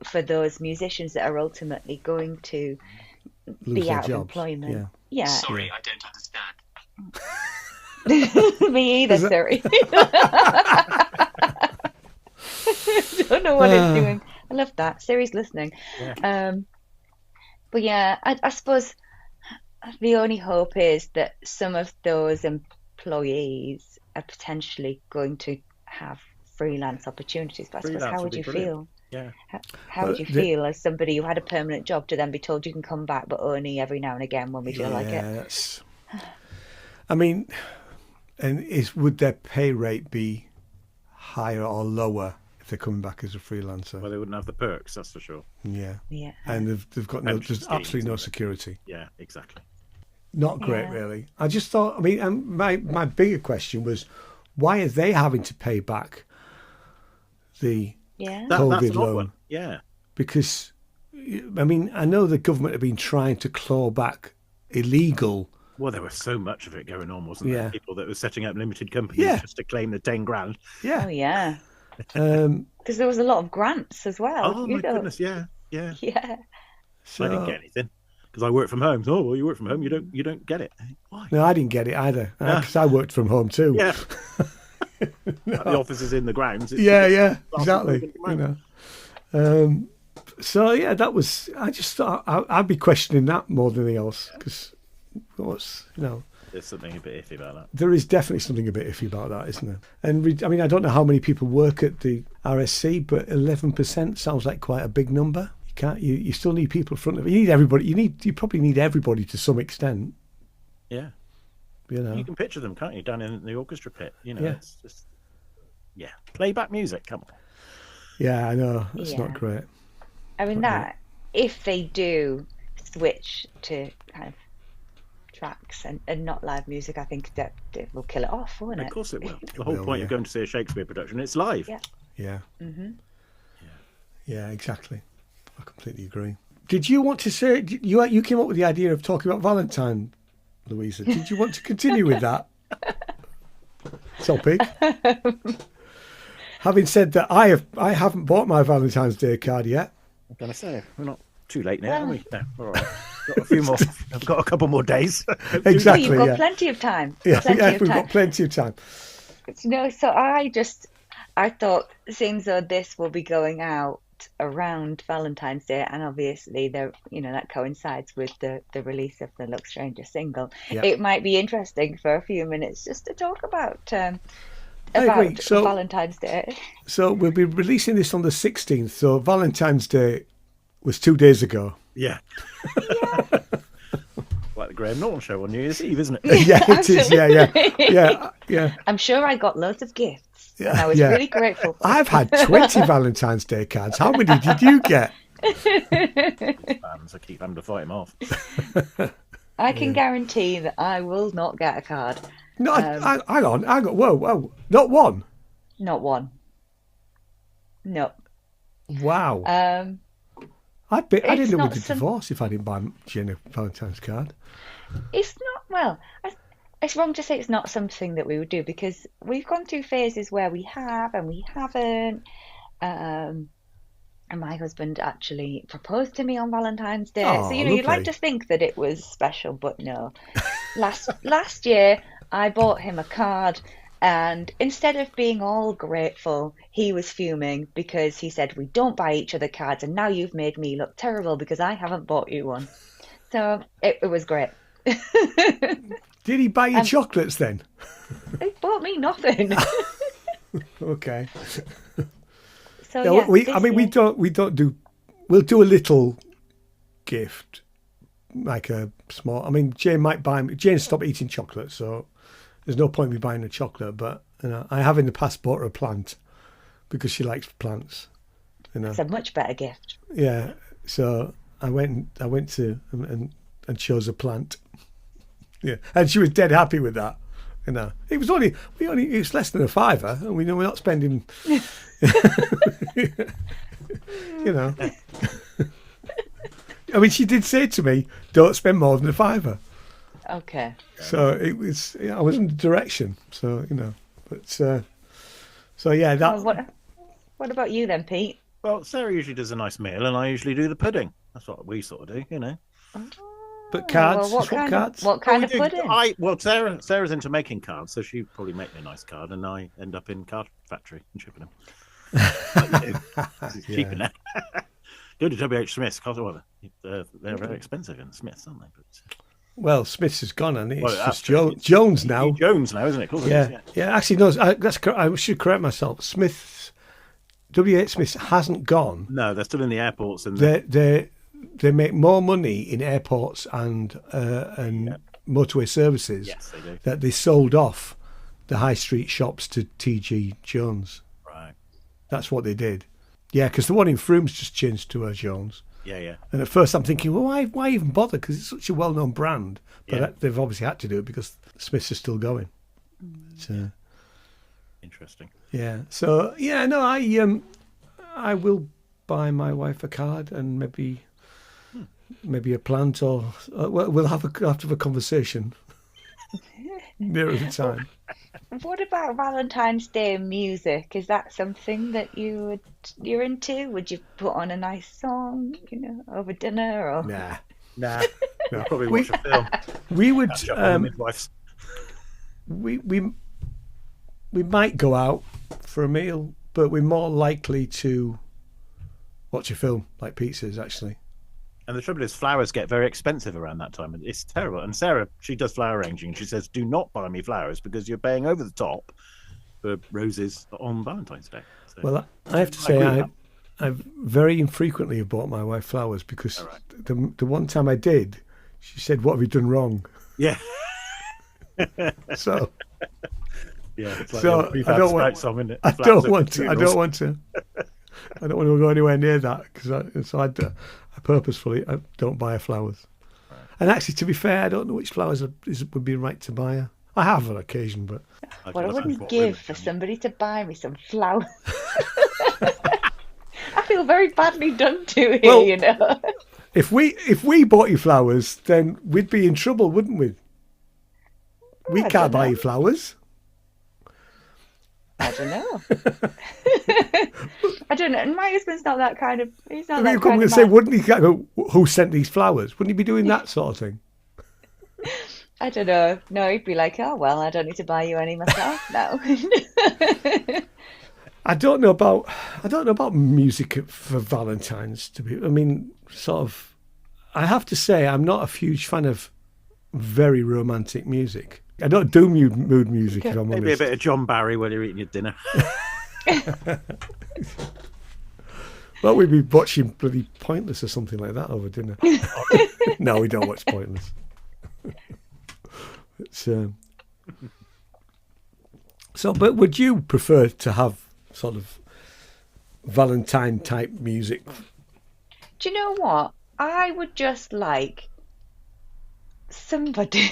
for those musicians that are ultimately going to be out of employment. Yeah. Sorry, I don't understand. Me either, sorry. Don't know what it's doing. I love that. Siri's listening. Yeah. But yeah, I suppose the only hope is that some of those employees are potentially going to have freelance opportunities. But I suppose, how would you feel? Yeah. How would you feel as somebody who had a permanent job to then be told you can come back, but only every now and again when we feel like it? I mean, would their pay rate be higher or lower if they're coming back as a freelancer? Well, they wouldn't have the perks, that's for sure. Yeah. And they've got there's absolutely no security. Yeah, exactly. Not great, really. I just thought, I mean, my bigger question was, why are they having to pay back the COVID loan? Yeah. Because, I mean, I know the government have been trying to claw back illegal. Well, there was so much of it going on, wasn't there? People that were setting up limited companies just to claim the 10 grand. Yeah. Oh, yeah. because there was a lot of grants as well. Oh my goodness, yeah. Yeah. So, I didn't get anything because I work from home. Oh, well, you work from home, you don't get it. Why? No, I didn't get it either because I worked from home too. Yeah. The office is in the grounds. Yeah, exactly. So yeah, that was. I just thought I'd be questioning that more than anything else because there's something a bit iffy about that. there is definitely something a bit iffy about that, isn't there? And I mean, I don't know how many people work at the RSC, but 11% sounds like quite a big number. You can't. You still need people in front of it. You need everybody. You probably need everybody to some extent. Yeah. You can picture them, can't you, down in the orchestra pit? It's just playback music. Come on. Yeah, I know it's not great. I mean if they do switch to kind of tracks and not live music, I think that it will kill it off, won't it? Of course it will. The whole point of going to see a Shakespeare production, it's live. Yeah. Mm-hmm. Yeah, exactly. I completely agree. Did you want to say you came up with the idea of talking about Valentine, Louisa? Did you want to continue with that topic? Having said that, I haven't bought my Valentine's Day card yet. I'm gonna say we're not too late now, are we? No, all right. Got a few more. I've got a couple more days. Exactly. You've got plenty of time. We've got plenty of time. So I thought, seeing as though this will be going out around Valentine's Day, and obviously that coincides with the release of the Look Stranger single, it might be interesting for a few minutes just to talk about Valentine's Day. So we'll be releasing this on the 16th. So Valentine's Day was 2 days ago. Yeah. Like the Graham Norton show on New Year's Eve, isn't it? Yeah, it is. Yeah. I'm sure I got loads of gifts. And I was really grateful. I've had 20 Valentine's Day cards. How many did you get? Fans, I keep having to fight him off. I can guarantee that I will not get a card. No, hang on. Whoa. Not one? Not one. No. Wow. I didn't know we could divorce if I didn't buy Jen a Valentine's card. It's it's wrong to say it's not something that we would do, because we've gone through phases where we have and we haven't. And my husband actually proposed to me on Valentine's Day. Oh, so, you'd like to think that it was special, but no. Last year, I bought him a card, and instead of being all grateful, he was fuming because he said, we don't buy each other cards, and now you've made me look terrible because I haven't bought you one. So it was great. Did he buy you chocolates then? He bought me nothing. Okay. So we'll do a little gift, like a small. I mean, Jane stopped eating chocolate, so there's no point in me buying a chocolate. But I have in the past bought her a plant because she likes plants. It's a much better gift. Yeah. So I went to and chose a plant. Yeah, and she was dead happy with that. It was it's less than a £5, and we're not spending. I mean, she did say to me, "Don't spend more than a £5." Okay. So it was. I was in the direction. So but so yeah. That. What about you then, Pete? Well, Sarah usually does a nice meal, and I usually do the pudding. That's what we sort of do, But cards? What kind of pudding? Sarah's into making cards, so she'd probably make me a nice card, and I end up in card factory and shipping them. It's cheaper now. Go to WH Smith's, they're very expensive in Smith's, aren't they? Well, Smith's is gone, and it's just Jones now. Jones now, isn't it? Yeah. Actually, no. I should correct myself. WH Smith's hasn't gone. No, they're still in the airports, and they make more money in airports and motorway services. Yes, they do. That they sold off the high street shops to TG Jones. Right. That's what they did. Yeah, because the one in Froome's just changed to Jones. Yeah. And at first I'm thinking, well, why even bother? Because it's such a well-known brand. But they've obviously had to do it because Smiths are still going. Interesting. Yeah. So I will buy my wife a card and maybe a plant, or we'll have a conversation. nearer the time. What about Valentine's Day music? Is that something that you're into? Would you put on a nice song, over dinner or? Nah. Nah, no. Probably watch a film. We would. Catch up on the midwives. We might go out for a meal, but we're more likely to watch a film, like pizzas, actually. And the trouble is, flowers get very expensive around that time. It's terrible. And Sarah, she does flower arranging. She says, do not buy me flowers because you're paying over the top for roses on Valentine's Day. So, well, I have to say, I very infrequently have bought my wife flowers because the one time I did, she said, "What have you done wrong?" Yeah. So. Yeah. It's like So I don't want. I don't want to. I don't want to go anywhere near that because I purposefully I don't buy her flowers. Right. And actually, to be fair, I don't know which flowers would be right to buy her. I have on occasion, but what I wouldn't give for somebody to buy me some flowers. I feel very badly done to here, If we bought you flowers, then we'd be in trouble, wouldn't we? We can't buy you flowers. I don't know. I don't know. And my husband's not that kind of. He's not that You're kind going of to say, man. wouldn't he go, who sent these flowers? Wouldn't he be doing that sort of thing? I don't know. No, he'd be like, "Oh well, I don't need to buy you any myself now." I don't know about music for Valentine's. I have to say, I'm not a huge fan of very romantic music. I don't do mood music, if I'm honest. Maybe a bit of John Barry while you're eating your dinner. Well, we'd be watching bloody Pointless or something like that over dinner. No, we don't watch Pointless. But would you prefer to have sort of Valentine type music? Do you know what? I would just like somebody,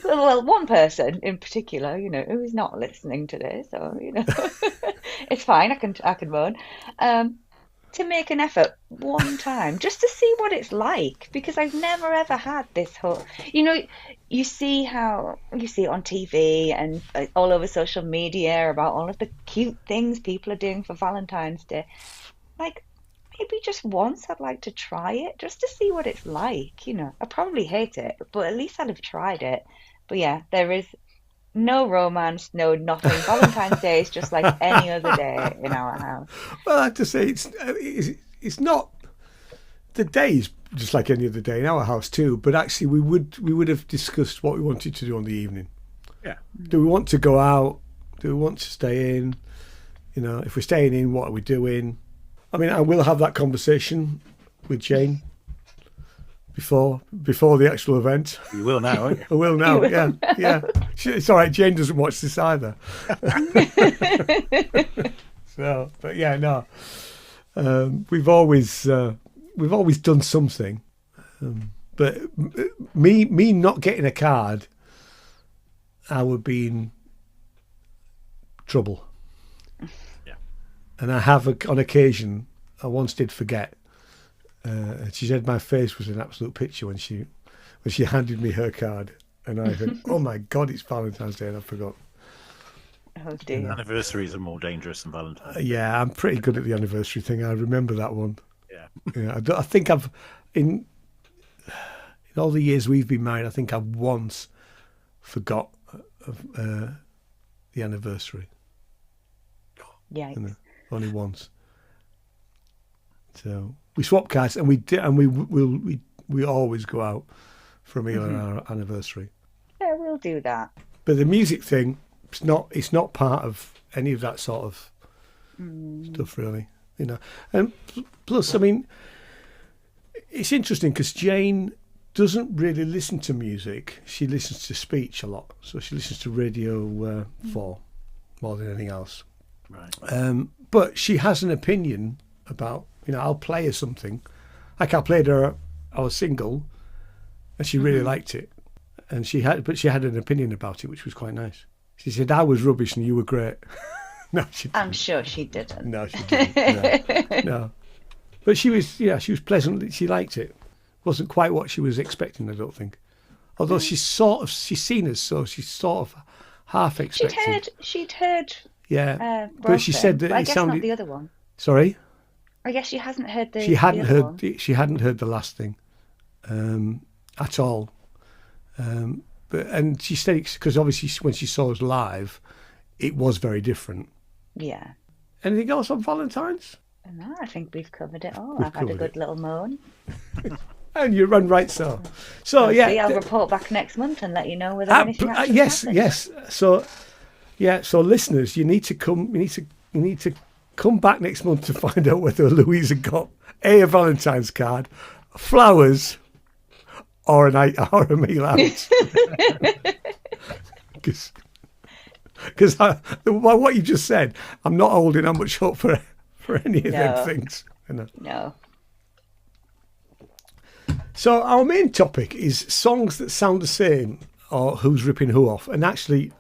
well, one person in particular, who's not listening to this, or it's fine. I can moan. To make an effort one time, just to see what it's like, because I've never ever had this whole. You see it on TV and all over social media about all of the cute things people are doing for Valentine's Day. Like, maybe just once I'd like to try it just to see what it's like. I probably hate it, but at least I'd have tried it. But yeah, there is no romance, no nothing. Valentine's Day is just like any other day in our house. Well, I have to say, it's not. The day is just like any other day in our house too. But actually, we would have discussed what we wanted to do on the evening. Yeah. Do we want to go out? Do we want to stay in? If we're staying in, what are we doing? I mean, I will have that conversation with Jane before the actual event. You will now, won't you? I will now, yeah. It's all right, Jane doesn't watch this either. So, but yeah, no. We've always done something. But me not getting a card, I would be in trouble. And I have, on occasion, I once did forget. She said my face was an absolute picture when she handed me her card. And I said, oh my God, it's Valentine's Day and I forgot. Oh dear. Anniversaries are more dangerous than Valentine's. Yeah, I'm pretty good at the anniversary thing. I remember that one. Yeah. I think I've, in all the years we've been married, I think I've once forgot the anniversary. Yikes. Only once. So we swap cards, and we always go out for a meal on our anniversary. Yeah, we'll do that. But the music thing, it's not part of any of that sort of stuff, really. And plus, I mean, it's interesting because Jane doesn't really listen to music. She listens to speech a lot, so she listens to Radio 4 more than anything else. Right. But she has an opinion about, I'll play her something. Like I played her our single, and she really liked it. And she had an opinion about it, which was quite nice. She said, I was rubbish and you were great. No, she didn't. I'm sure she didn't. No, she didn't. No. But she was pleasant. She liked it. Wasn't quite what she was expecting, I don't think. Although she's seen us, so she's sort of half expected. She'd heard. Yeah, but Broken, she said that but I it guess sounded. not the other one. Sorry. I guess she hasn't heard the. She hadn't the other heard. one. She hadn't heard the last thing, at all. And she said because obviously when she saw us live, it was very different. Yeah. Anything else on Valentine's? No, I think we've covered it all. We've I've had a covered good it. little moan. And you run right so. So I'll report back next month and let you know whether anything actually happened. Yes. So listeners, you need to come. You need to come back next month to find out whether Louisa got a Valentine's card, flowers, or a meal out. Because what you just said, I'm not holding out much hope for any of them things. No. So our main topic is songs that sound the same, or who's ripping who off. And actually,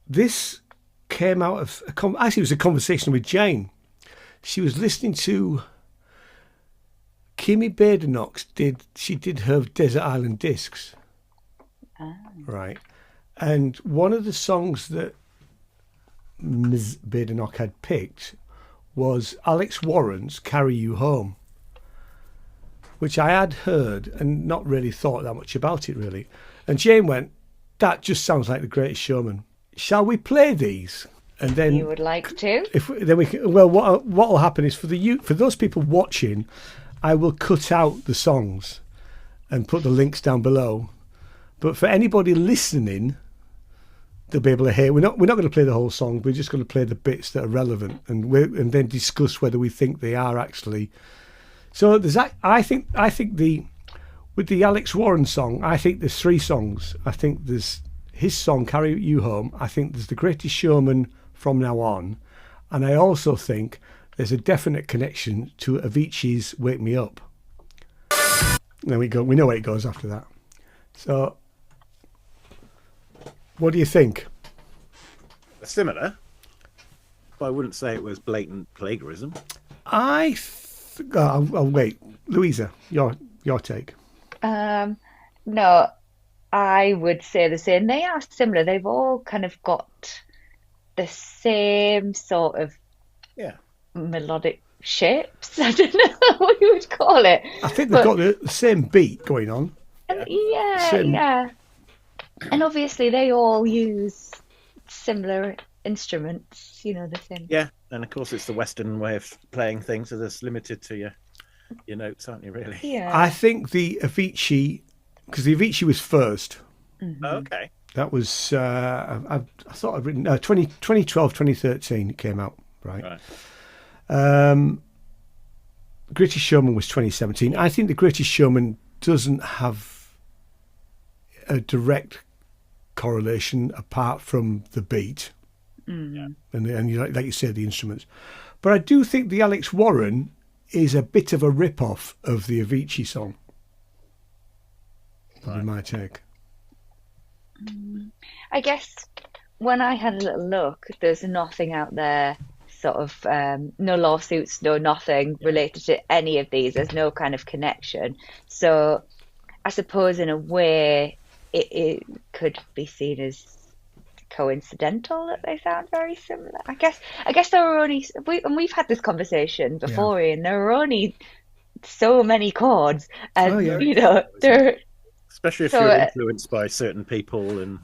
this came out of it was a conversation with Jane. She was listening to Kimmy Badenoch did her Desert Island Discs, right? And one of the songs that Ms. Badenoch had picked was Alex Warren's "Carry You Home," which I had heard and not really thought that much about it really. And Jane went, "That just sounds like The Greatest Showman. Shall we play these?" And then you would like to? What will happen is for those people watching, I will cut out the songs and put the links down below. But for anybody listening, they'll be able to hear. We're not going to play the whole song. We're just going to play the bits that are relevant, and then discuss whether we think they are actually. So there's that. I think with the Alex Warren song, I think there's 3 songs. I think there's his song "Carry You Home." I think there's The Greatest Showman from now on, and I also think there's a definite connection to Avicii's "Wake Me Up." There we go. We know where it goes after that. So, what do you think? Similar, but I wouldn't say it was blatant plagiarism. I'll wait. Louisa, your take. No, I would say the same. They are similar. They've all kind of got the same sort of melodic shapes. I don't know what you would call it. I think they've got the same beat going on. Yeah. And obviously they all use similar instruments, the same. Yeah, and of course it's the Western way of playing things, so that's limited to your notes, aren't you, really? Yeah. I think the Avicii, because the Avicii was first. Mm-hmm. Okay. That was, I thought I'd written, 2012, 2013 it came out, right? Greatest Showman was 2017. I think The Greatest Showman doesn't have a direct correlation apart from the beat. And like you said, the instruments. But I do think the Alex Warren is a bit of a rip-off of the Avicii song. That'd be my take. I guess when I had a little look, there's nothing out there, sort of no lawsuits, no nothing related to any of these. There's no kind of connection. So I suppose in a way it could be seen as coincidental that they sound very similar. I guess there were only, and we've had this conversation before, Ian, there are only so many chords, and they're especially if you're influenced by certain people. And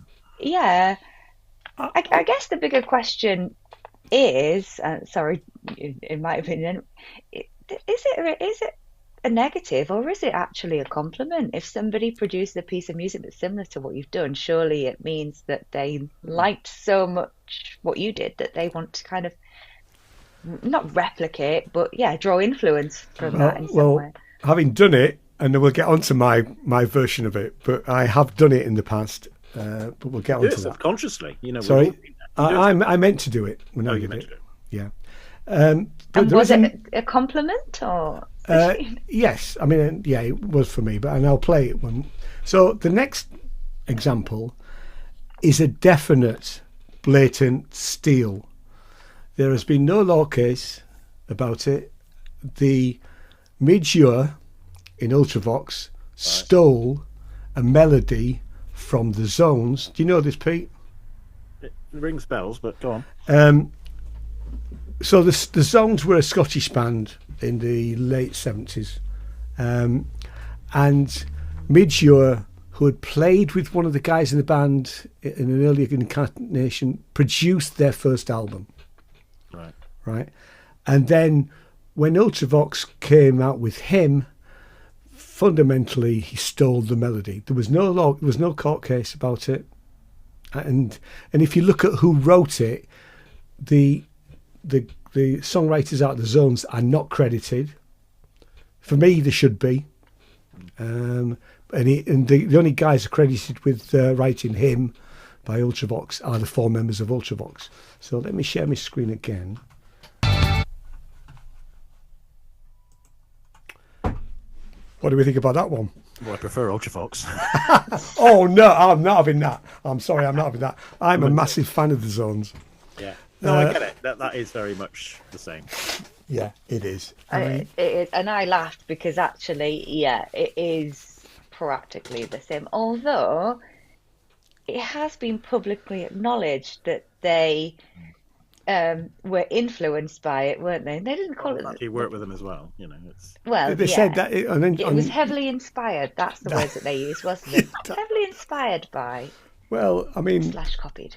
I guess the bigger question is, sorry, in my opinion, is it a negative or is it actually a compliment? If somebody produces a piece of music that's similar to what you've done, surely it means that they liked so much what you did that they want to kind of not replicate, but draw influence from that in some way. Having done it, and then we'll get onto my version of it, but I have done it in the past, but we'll get onto that. Subconsciously, Sorry, I meant to do it when I did it. Yeah. And was it a compliment or? Yes, I mean, it was for me, and I'll play it one. So the next example is a definite, blatant steal. There has been no law case about it. The Midjure in Ultravox stole a melody from the Zones. Do you know this, Pete? It rings bells, but go on. So the Zones were a Scottish band in the late 70s. And Midge Ure, who had played with one of the guys in the band in an earlier incarnation, produced their first album. Right. And then when Ultravox came out with him, fundamentally he stole the melody. There was no court case about it. And if you look at who wrote it, the songwriters out of the Zones are not credited. For me, they should be. And the only guys credited with writing him by Ultravox are the 4 members of Ultravox. So let me share my screen again. What do we think about that one? Well, I prefer Ultravox. Oh, no, I'm not having that. I'm sorry, I'm not having that. I'm a massive fan of the Zones. Yeah. No, I get it. That is very much the same. Yeah, it is. It is. And I laughed because actually, it is practically the same. Although it has been publicly acknowledged that they were influenced by it, weren't they? They didn't call it. Actually, worked with them as well. You know, it's. Well, they said that it was heavily inspired. That's the words that they used, wasn't it? Heavily inspired by. Well, I mean, slash copied.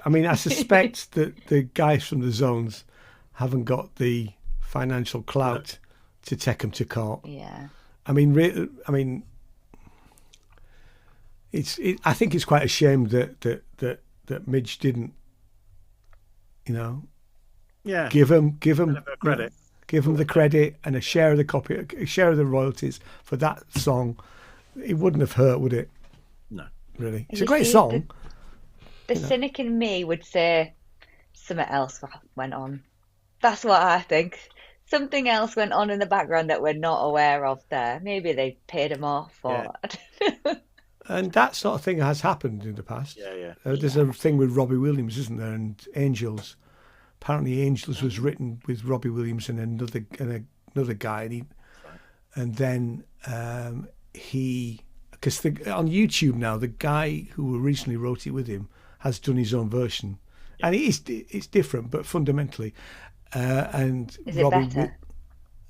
I mean, I suspect that the guys from the Zones haven't got the financial clout to take them to court. Yeah. I mean, I think it's quite a shame that Midge didn't, give them credit. Give them the credit and a share of the royalties for that song. It wouldn't have hurt, would it? No, really. It's a great song. The cynic in me would say something else went on. That's what I think. Something else went on in the background that we're not aware of there. Maybe they paid him off or... Yeah. And that sort of thing has happened in the past. Yeah. There's a thing with Robbie Williams, isn't there? And Angels. Apparently Angels was written with Robbie Williams and another guy. And then he... Because on YouTube now, the guy who originally wrote it with him has done his own version. Yeah. And it's different, but fundamentally... and is it Robbie, better?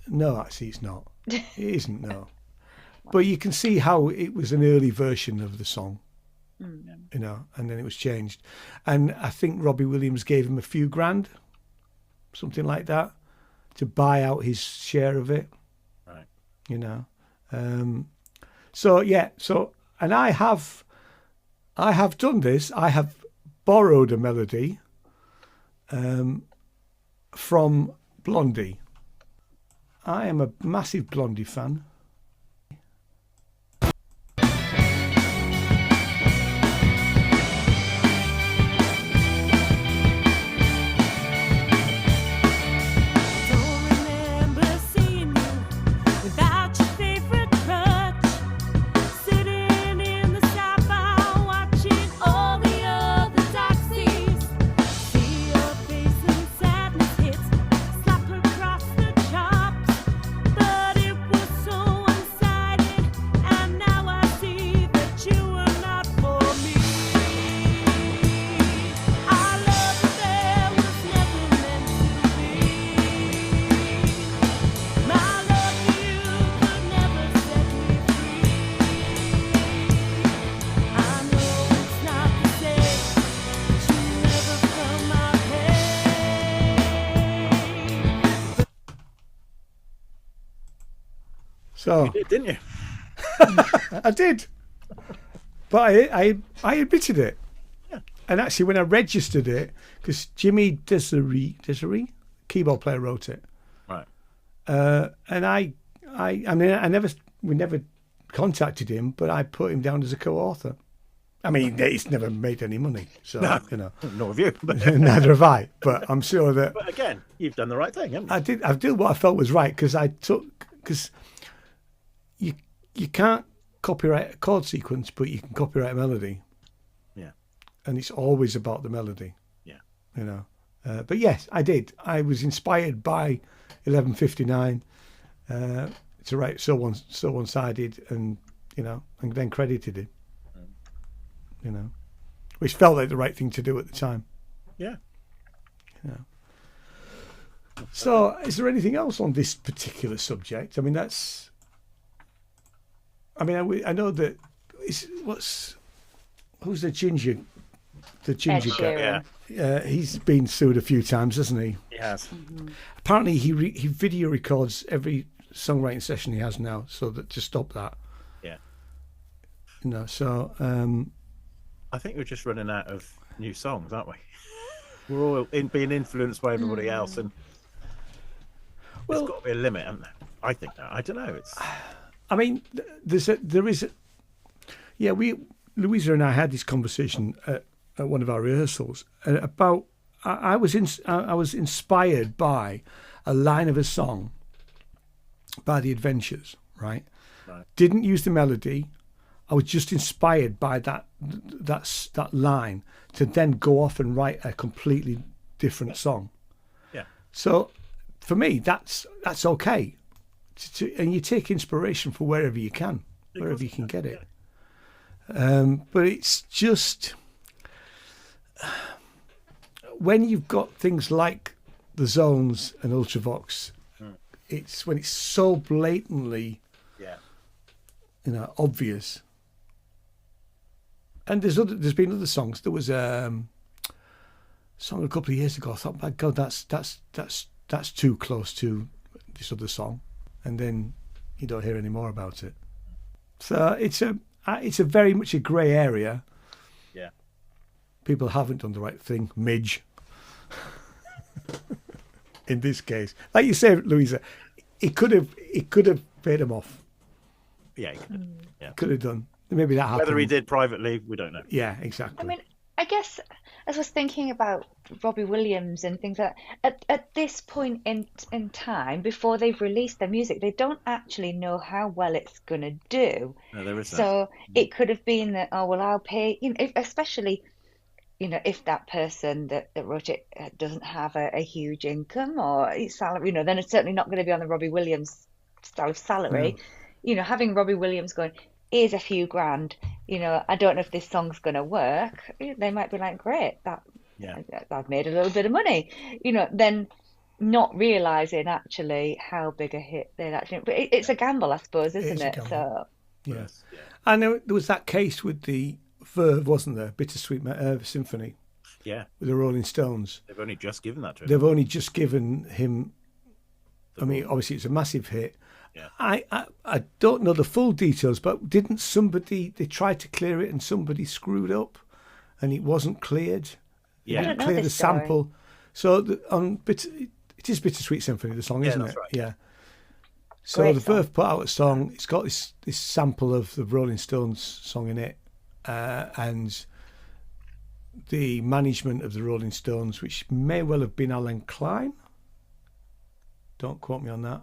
No, actually, it's not. It isn't. No, but you can see how it was an early version of the song, and then it was changed. And I think Robbie Williams gave him a few grand, something like that, to buy out his share of it. Right. So and I have done this. I have borrowed a melody. From Blondie. I am a massive Blondie fan. So you did, didn't you? I did, but I admitted it. Yeah. And actually, when I registered it, because Jimmy Desiree, keyboard player, wrote it. Right. And we never contacted him, but I put him down as a co-author. I mean, he's never made any money, so nor have you. Neither have I. But I'm sure that. But again, you've done the right thing, haven't you? I did what I felt was right because you can't copyright a chord sequence, but you can copyright a melody. Yeah. And it's always about the melody. Yeah. But yes, I did. I was inspired by 11:59 to write So One-Sided, and and then credited him, which felt like the right thing to do at the time. Yeah. So, is there anything else on this particular subject? I mean, I know that who's the ginger guy? Yeah. He's been sued a few times, hasn't he? He has. Mm-hmm. Apparently, he video records every songwriting session he has now, so that to stop that. Yeah. So I think we're just running out of new songs, aren't we? We're all being influenced by everybody else, and there's got to be a limit, hasn't there? I think that. I don't know. I mean, Louisa and I had this conversation at one of our rehearsals about. I was inspired by a line of a song by The Adventures, right? Didn't use the melody. I was just inspired by that line to then go off and write a completely different song. Yeah. So for me, that's okay. And you take inspiration from wherever you can get it. But it's just when you've got things like the Zones and Ultravox, it's when it's so blatantly, obvious. And there's been other songs. There was a song a couple of years ago. I thought, my God, that's too close to this other song, and then you don't hear any more about it. So it's a very much a grey area. Yeah. People haven't done the right thing. Midge. In this case, like you say, Louisa, it could have paid him off. Yeah, he could have. Yeah. Could have done. Maybe that happened. Whether he did privately, we don't know. Yeah, exactly. I mean, I guess as I was thinking about Robbie Williams and things like that, at this point in time, before they've released their music, they don't actually know how well it's going to do. No, there is that. So it could have been that, I'll pay, especially, if that person that wrote it doesn't have a huge income or salary, then it's certainly not going to be on the Robbie Williams style of salary. No. Having Robbie Williams going, here's a few grand, I don't know if this song's going to work. They might be like, great, I've made a little bit of money, then not realising actually how big a hit they'd actually. But it's a gamble, I suppose, isn't it? So yes, I know there was that case with the Verve, wasn't there? Bittersweet Symphony. Yeah, with the Rolling Stones. They've only just given that to him. They've only just given him. I mean, obviously, it's a massive hit. Yeah. I don't know the full details, but didn't they tried to clear it and somebody screwed up and it wasn't cleared? Yeah. They didn't clear the sample. So it is Bittersweet Symphony, the song, isn't it? Right. Yeah. So Great the Verve put out a song. It's got this sample of the Rolling Stones song in it, and the management of the Rolling Stones, which may well have been Alan Klein. Don't quote me on that.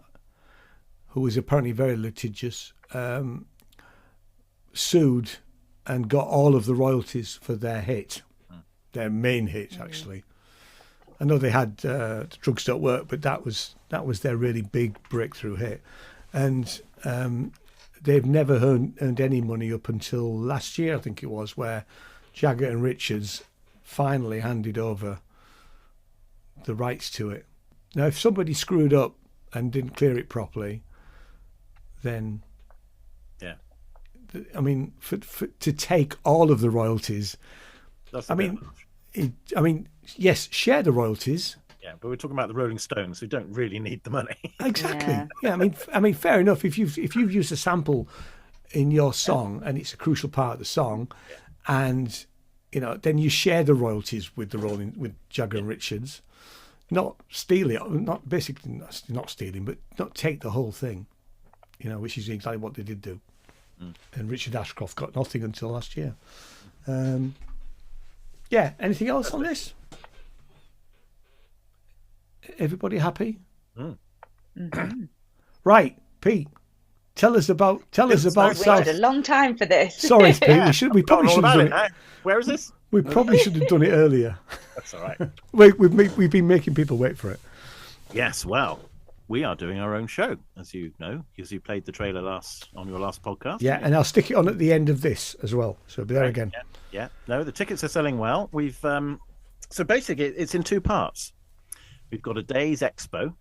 Who was apparently very litigious, sued and got all of the royalties for their hit, their main hit, actually. I know they had Drugs Don't Work, but that was their really big breakthrough hit. And they've never earned any money up until last year, I think it was, where Jagger and Richards finally handed over the rights to it. Now, if somebody screwed up and didn't clear it properly, then, I mean, to take all of the royalties, yes, share the royalties. Yeah, but we're talking about the Rolling Stones, who don't really need the money. Exactly. Yeah, I mean, fair enough. If you've used a sample in your song and it's a crucial part of the song, and then you share the royalties with with Jagger and Richards, not steal it, not stealing, but not take the whole thing. Which is exactly what they did do. And Richard Ashcroft got nothing until last year. Anything else on this? Everybody happy? Mm-hmm. Right, Pete. Tell us about South. Waited a long time for this. Sorry, Pete. We probably should have done it. Where is this? We probably should have done it earlier. That's all right. We've been making people wait for it. Yes, well, we are doing our own show, as you know, because you played the trailer on your last podcast. Yeah, and I'll stick it on at the end of this as well, so it'll be there again. Yeah. No, the tickets are selling well. We've so basically it's in two parts. We've got a day's expo.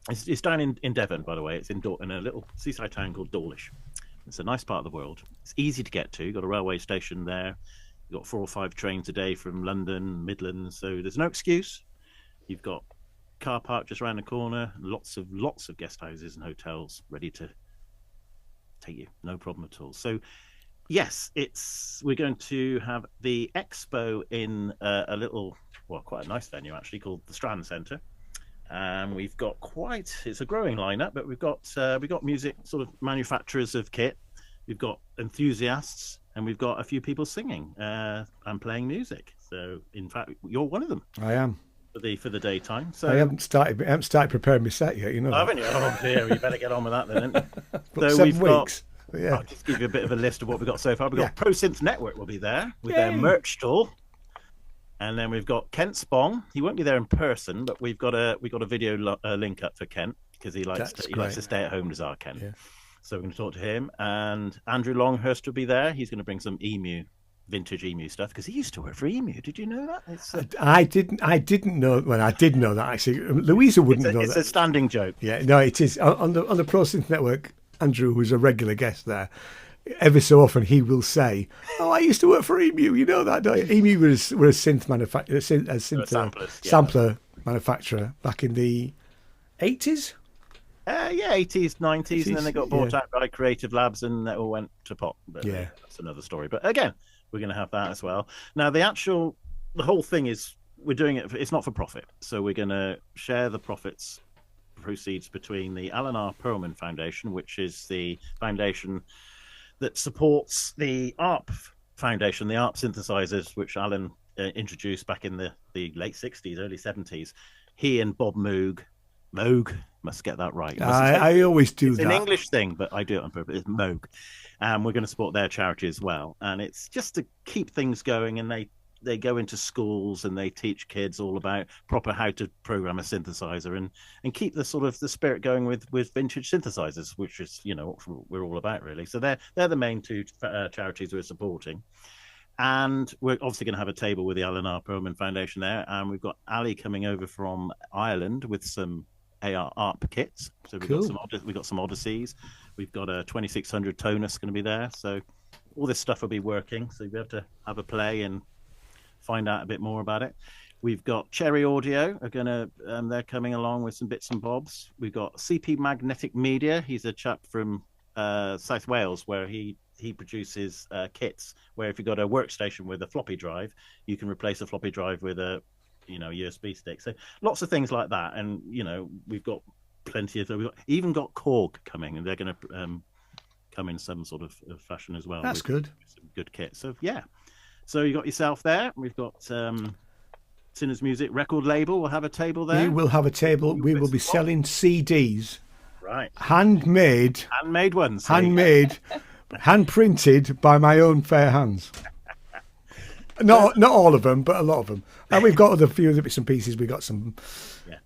It's down in Devon, by the way. It's in a little seaside town called Dawlish. It's a nice part of the world. It's easy to get to. You've got a railway station there. You've got 4 or 5 trains a day from London, Midlands, so there's no excuse. You've got car park just around the corner, lots of guest houses and hotels ready to take you, no problem at all. So yes, we're going to have the expo in a little, quite a nice venue actually, called the Strand Centre. And we've got it's a growing lineup, but we've got music sort of manufacturers of kit, we've got enthusiasts, and we've got a few people singing and playing music. So in fact, you're one of them. I am. For the daytime. So I haven't started preparing my set yet, you know. Haven't you? Oh dear, you better get on with that then. So 7 we've weeks. I'll just give you a bit of a list of what we've got so far. We've got Pro Synth Network will be there with Yay. their merch stall. And then we've got Kent Spong. He won't be there in person, but we've got a video link up for Kent because he likes to stay at home, does our Kent. Yeah. So we're going to talk to him. And Andrew Longhurst will be there. He's going to bring some vintage emu stuff because he used to work for Emu. Did you know that? I didn't know. Well, I did know that actually. Louisa wouldn't know that. It's a standing joke. Yeah, no, it is on the Pro Synth Network. Andrew, who's a regular guest there, ever so often he will say, "Oh, I used to work for Emu. You know that, don't you?" Emu were a synth manufacturer, sampler manufacturer back in the 80s. 80s, 90s, and then they got bought out by Creative Labs, and they all went to pop. But that's another story. But again, we're going to have that as well. Now, the whole thing is we're doing it. It's not for profit, so we're going to share the proceeds between the Alan R. Perlman Foundation, which is the foundation that supports the ARP Foundation, the ARP synthesizers, which Alan introduced back in the late 60s, early 70s. He and Bob Moog, must get that right. I always do it's that. It's an English thing, but I do it on purpose. It's Moog. And we're going to support their charity as well. And it's just to keep things going. And they go into schools and they teach kids all about proper how to program a synthesizer and keep the sort of the spirit going with vintage synthesizers, which is, what we're all about, really. So they're the main two charities we're supporting. And we're obviously going to have a table with the Alan R. Perlman Foundation there. And we've got Ali coming over from Ireland with some ARP kits. So we've got some Odysseys. We've got a 2600 Tonus going to be there. So all this stuff will be working. So you'll be able to have a play and find out a bit more about it. We've got Cherry Audio they're coming along with some bits and bobs. We've got CP Magnetic Media. He's a chap from South Wales where he produces kits where if you've got a workstation with a floppy drive, you can replace a floppy drive with a USB stick. So lots of things like that. And we've got plenty of we've even got Korg coming, and they're going to come in some sort of fashion as well. That's good. Some good kit. So so you got yourself there. We've got Sinners Music record label will have a table there. We will have a table. We will be selling CDs. Right. Handmade ones. Handmade, hand printed by my own fair hands. Not all of them, but a lot of them. And we've got other few bits and pieces. We've got some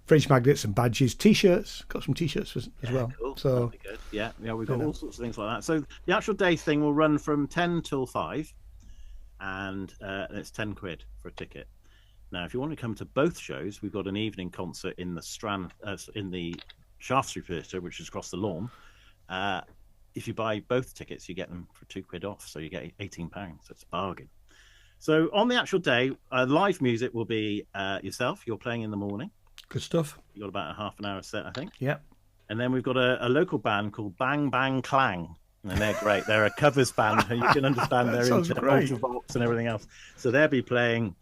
fridge magnets, some badges, T-shirts. Got some T-shirts as well. Cool. So good. Yeah, we've got all sorts of things like that. So the actual day thing will run from 10 till 5, and it's £10 for a ticket. Now, if you want to come to both shows, we've got an evening concert in the Strand, in the Shaftesbury Theatre, which is across the lawn. If you buy both tickets, you get them for £2 off, so you get £18. So it's a bargain. So on the actual day, live music will be yourself. You're playing in the morning. Good stuff. You've got about a half an hour set, I think. Yeah. And then we've got a local band called Bang Bang Clang. And they're great. They're a covers band. You can understand they're into Ultravox and everything else. So they'll be playing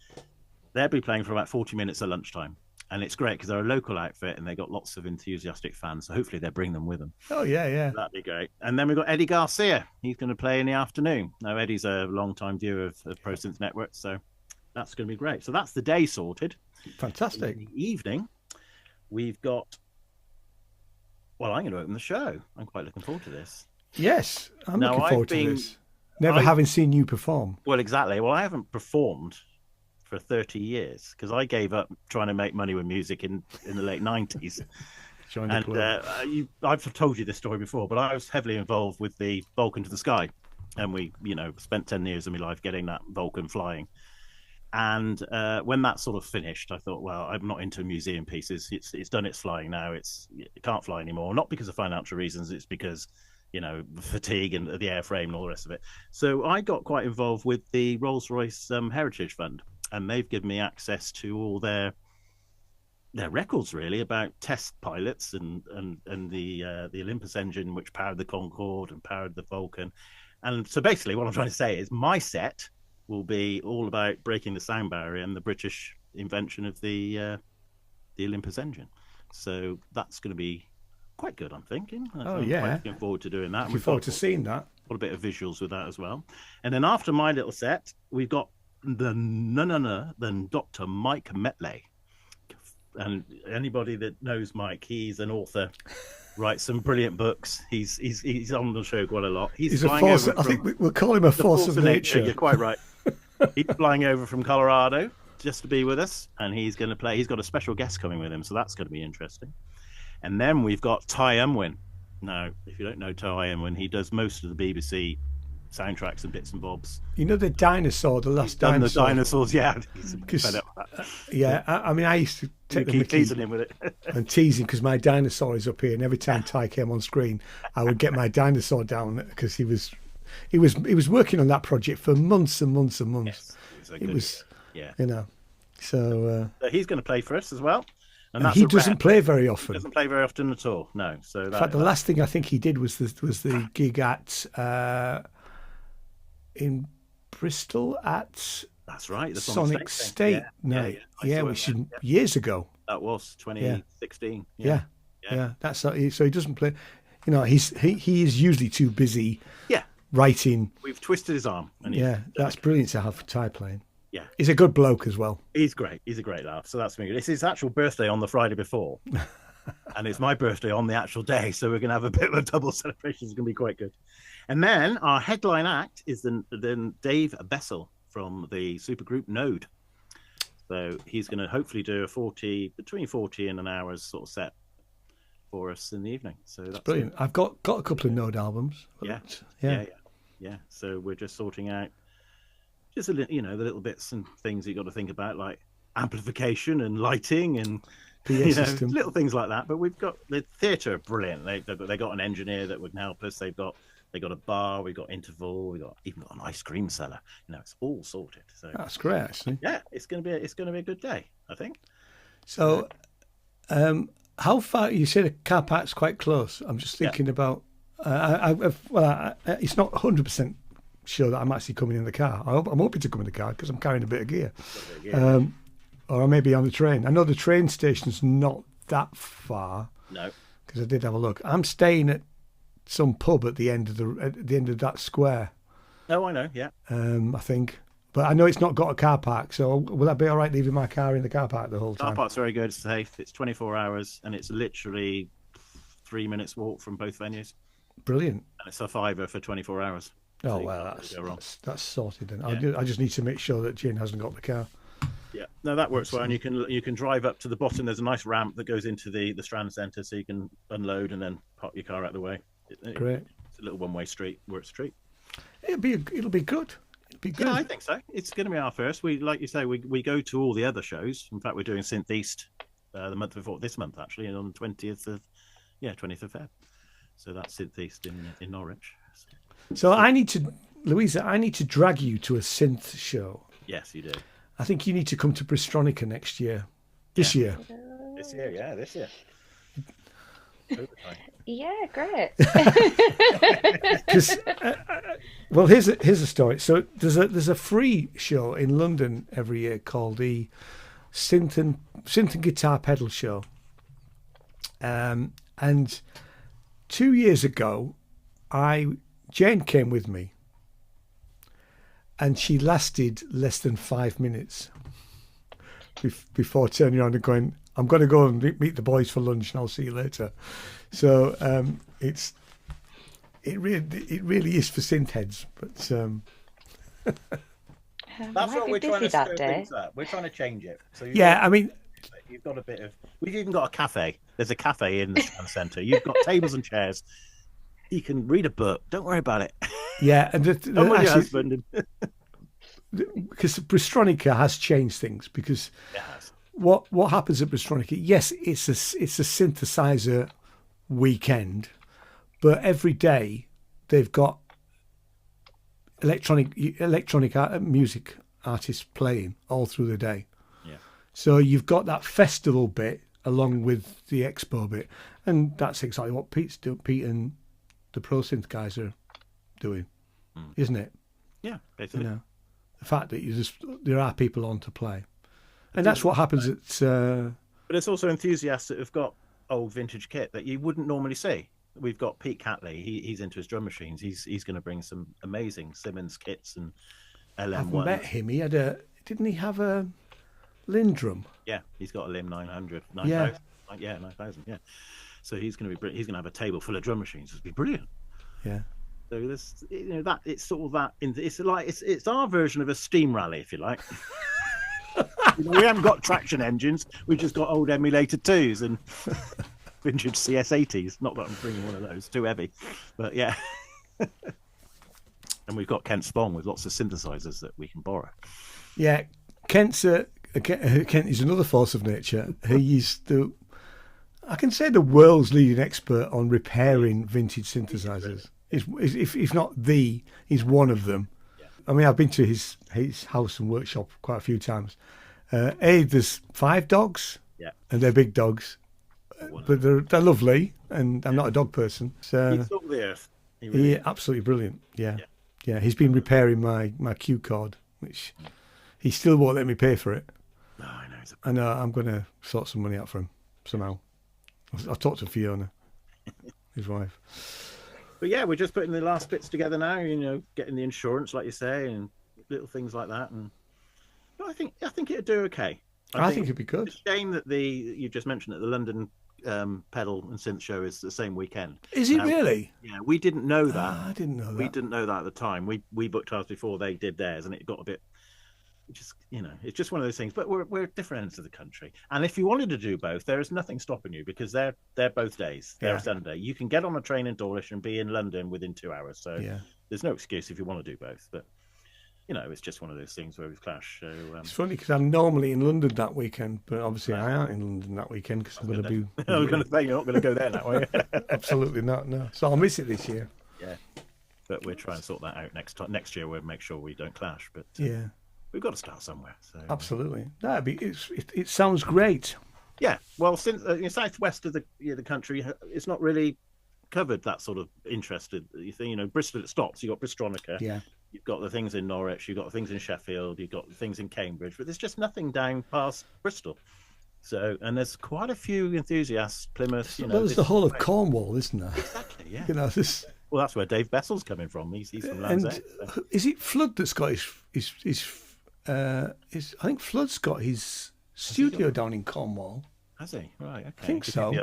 for about 40 minutes at lunchtime. And it's great because they're a local outfit and they got lots of enthusiastic fans. So hopefully they bring them with them. Oh, yeah. That'd be great. And then we've got Eddie Garcia. He's going to play in the afternoon. Now, Eddie's a long-time viewer of Pro Synth Network. So that's going to be great. So that's the day sorted. Fantastic. In the evening, we've got... Well, I'm going to open the show. I'm quite looking forward to this. Yes, I'm looking forward to this. Having seen you perform. Well, exactly. Well, I haven't performed for 30 years because I gave up trying to make money with music in the late 90s. Join the club. I've told you this story before, but I was heavily involved with the Vulcan to the Sky, and we, spent 10 years of my life getting that Vulcan flying. And when that sort of finished, I thought, well, I'm not into museum pieces. It's done its flying now. It can't fly anymore. Not because of financial reasons. It's because fatigue and the airframe and all the rest of it. So I got quite involved with the Rolls-Royce Heritage Fund, and they've given me access to all their records, really, about test pilots and the Olympus engine, which powered the Concorde and powered the Vulcan. And so basically what I'm trying to say is my set will be all about breaking the sound barrier and the British invention of the Olympus engine. So that's going to be quite good, I'm thinking. I'm quite looking forward to doing that. Looking forward to seeing that. Got a bit of visuals with that as well. And then after my little set, we've got then Dr. Mike Metley. And anybody that knows Mike, he's an author, writes some brilliant books. He's on the show quite a lot. He's a force. I think we'll call him a force of nature. You're quite right. He's flying over from Colorado just to be with us, and he's going to play. He's got a special guest coming with him, so that's going to be interesting. And then we've got Ty Unwin. Now, if you don't know Ty Unwin, he does most of the BBC soundtracks and bits and bobs. You know the dinosaur, the last dinosaur. The dinosaurs, yeah. He's fed up with that. Yeah, I mean, I used to take the mickey teasing him with it and teasing because my dinosaur is up here, and every time Ty came on screen, I would get my dinosaur down because he was working on that project for months and months and months. Yes, So he's going to play for us as well. And he doesn't play very often. Doesn't play very often at all. No. So in fact, the last thing I think he did was the gig at in Bristol at that's right, the Sonic State night. Yeah, which years ago. That was 2016. Yeah. That's so he doesn't play. He is usually too busy. Yeah. Writing. We've twisted his arm. And that's brilliant to have Ty playing. Yeah. He's a good bloke as well. He's great. He's a great laugh. So that's me. It's his actual birthday on the Friday before. And it's my birthday on the actual day. So we're going to have a bit of a double celebration. It's going to be quite good. And then our headline act is then Dave Bessel from the supergroup Node. So he's going to hopefully do between 40 and an hour's sort of set for us in the evening. So that's brilliant. I've got a couple of Node albums. Yeah. So we're just sorting out just a little, the little bits and things you got to think about, like amplification and lighting and little things like that. But we've got the theatre, brilliant. They got an engineer that would help us. They got a bar. We got interval. We even got an ice cream cellar. It's all sorted. So that's great, actually. Yeah, it's going to be a good day, I think. So, how far? You say the car park's quite close. I'm just thinking about. It's not 100% sure that I'm actually coming in the car. I'm hoping to come in the car because I'm carrying a bit of gear. Or I may be on the train. I know the train station's not that far. No, because I did have a look. I'm staying at some pub at the end of that square. Oh, I know. Yeah. I think, but I know it's not got a car park. So will I be all right leaving my car in the car park the whole time? Car park's very good. It's safe. It's 24 hours, and it's literally 3 minutes walk from both venues. Brilliant. And it's a £5 for 24 hours. Oh, well, that's sorted then. Yeah. I just need to make sure that Jane hasn't got the car. Yeah, no, that works well. And you can drive up to the bottom. There's a nice ramp that goes into the Strand Centre, so you can unload and then park your car out of the way. Great. It's a little one-way street, works street. It'll be good. Yeah, I think so. It's going to be our first. Like you say, we go to all the other shows. In fact, we're doing Synth East the month before this month, actually, and on the 20th of Feb. So that's Synth East in Norwich. So Louisa, I need to drag you to a synth show. Yes, you do. I think you need to come to Bristronica next year. This year. This year. Yeah, great. Well, here's a story. So there's a free show in London every year called the Synth and Guitar Pedal Show. And 2 years ago, Jane came with me, and she lasted less than 5 minutes before turning around and going, I'm going to go and meet the boys for lunch and I'll see you later. So it really is for synth heads. But that's what we're trying to stir things up. We're trying to change it. So You've got a bit of. We've even got a cafe. There's a cafe in the Strand Centre. You've got tables and chairs. You can read a book. Don't worry about it. Yeah, and Come with your husband. Because Bristronica has changed things. Because what happens at Bristronica? Yes, it's a synthesizer weekend, but every day they've got electronic music artists playing all through the day. Yeah. So you've got that festival bit along with the expo bit, and that's exactly what Pete and the Pro Synth guys are doing, isn't it? Yeah, basically. You know, the fact that there are people on to play, and that's what happens at. But it's also enthusiasts that have got old vintage kit that you wouldn't normally see. We've got Pete Catley. He's into his drum machines. He's going to bring some amazing Simmons kits and LM1. I've met him. He had didn't he have a Lindrum? Yeah, he's got a Lim 900, 9000. Yeah, 9000. Yeah, so he's going to have a table full of drum machines. It'd be brilliant. Yeah. So this, that it's sort of that. It's our version of a steam rally, if you like. We haven't got traction engines. We've just got old emulator 2s and vintage CS80s. Not that I'm bringing one of those, too heavy, but yeah. And we've got Kent Spong with lots of synthesizers that we can borrow. Yeah, Kent is another force of nature. He's I can say the world's leading expert on repairing vintage synthesizers. If not he's one of them. Yeah. I mean, I've been to his house and workshop quite a few times. There's 5 dogs, and they're big dogs, but they're lovely, and I'm not a dog person. So he's up the earth. Really absolutely brilliant. Yeah. He's been repairing my cue cord, which he still won't let me pay for it. No, I know. I know. I'm going to sort some money out for him somehow. I'll talk to Fiona, his wife. But yeah, we're just putting the last bits together now. Getting the insurance, like you say, and little things like that. And I think it'd do okay. I think it'd be good. It's a shame that you just mentioned that the London pedal and synth show is the same weekend. Is it really? Yeah, we didn't know that. I didn't know that. We didn't know that at the time. We booked ours before they did theirs, and it got a bit. It's just one of those things. But we're at different ends of the country, and if you wanted to do both, there is nothing stopping you because they're both days. They're a Sunday. You can get on a train in Dawlish and be in London within 2 hours. So there's no excuse if you want to do both. But it's just one of those things where we clash. So it's funny because I'm normally in London that weekend, but obviously I aren't in London that weekend because I'm going to be. I was going to say you're not going to go there that way. Absolutely not. No. So I'll miss it this year. Yeah, but we're trying to sort that out next year. We'll make sure we don't clash. But we've got to start somewhere. So absolutely, it sounds great. Yeah, well, since southwest of the country, it's not really covered that sort of interested thing. Bristol it stops. You got Bristronica. Yeah. You've got the things in Norwich. You've got things in Sheffield. You've got the things in Cambridge, but there's just nothing down past Bristol. So, and there's quite a few enthusiasts. Plymouth. Well, there's the whole of Cornwall, isn't there? Exactly. Yeah. Well, that's where Dave Bessel's coming from. He's from Land's End. So. Is it Flood that's got his I think Flood's got his studio down in Cornwall. Has he? Right. Okay. I think so.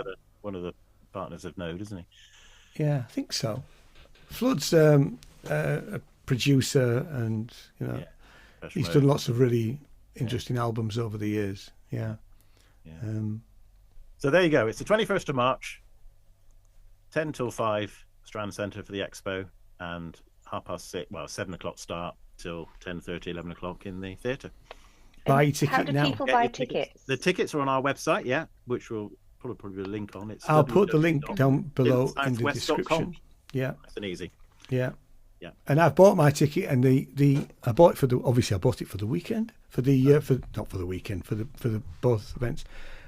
One of the partners of Node, isn't he? Yeah, I think so. Flood's a producer, and he's done lots of really interesting albums over the years. Yeah. So there you go. It's the 21st of March, 10 till 5, Strand Centre for the expo, and 7 o'clock start till 10:30, 11 o'clock in the theatre. Buy your ticket how do now. People buy tickets? The tickets are on our website, which will probably a link on it. I'll put the link down below in the description. Yeah, nice and easy. Yeah. And I've bought my ticket, and I bought it for the weekend for the both events,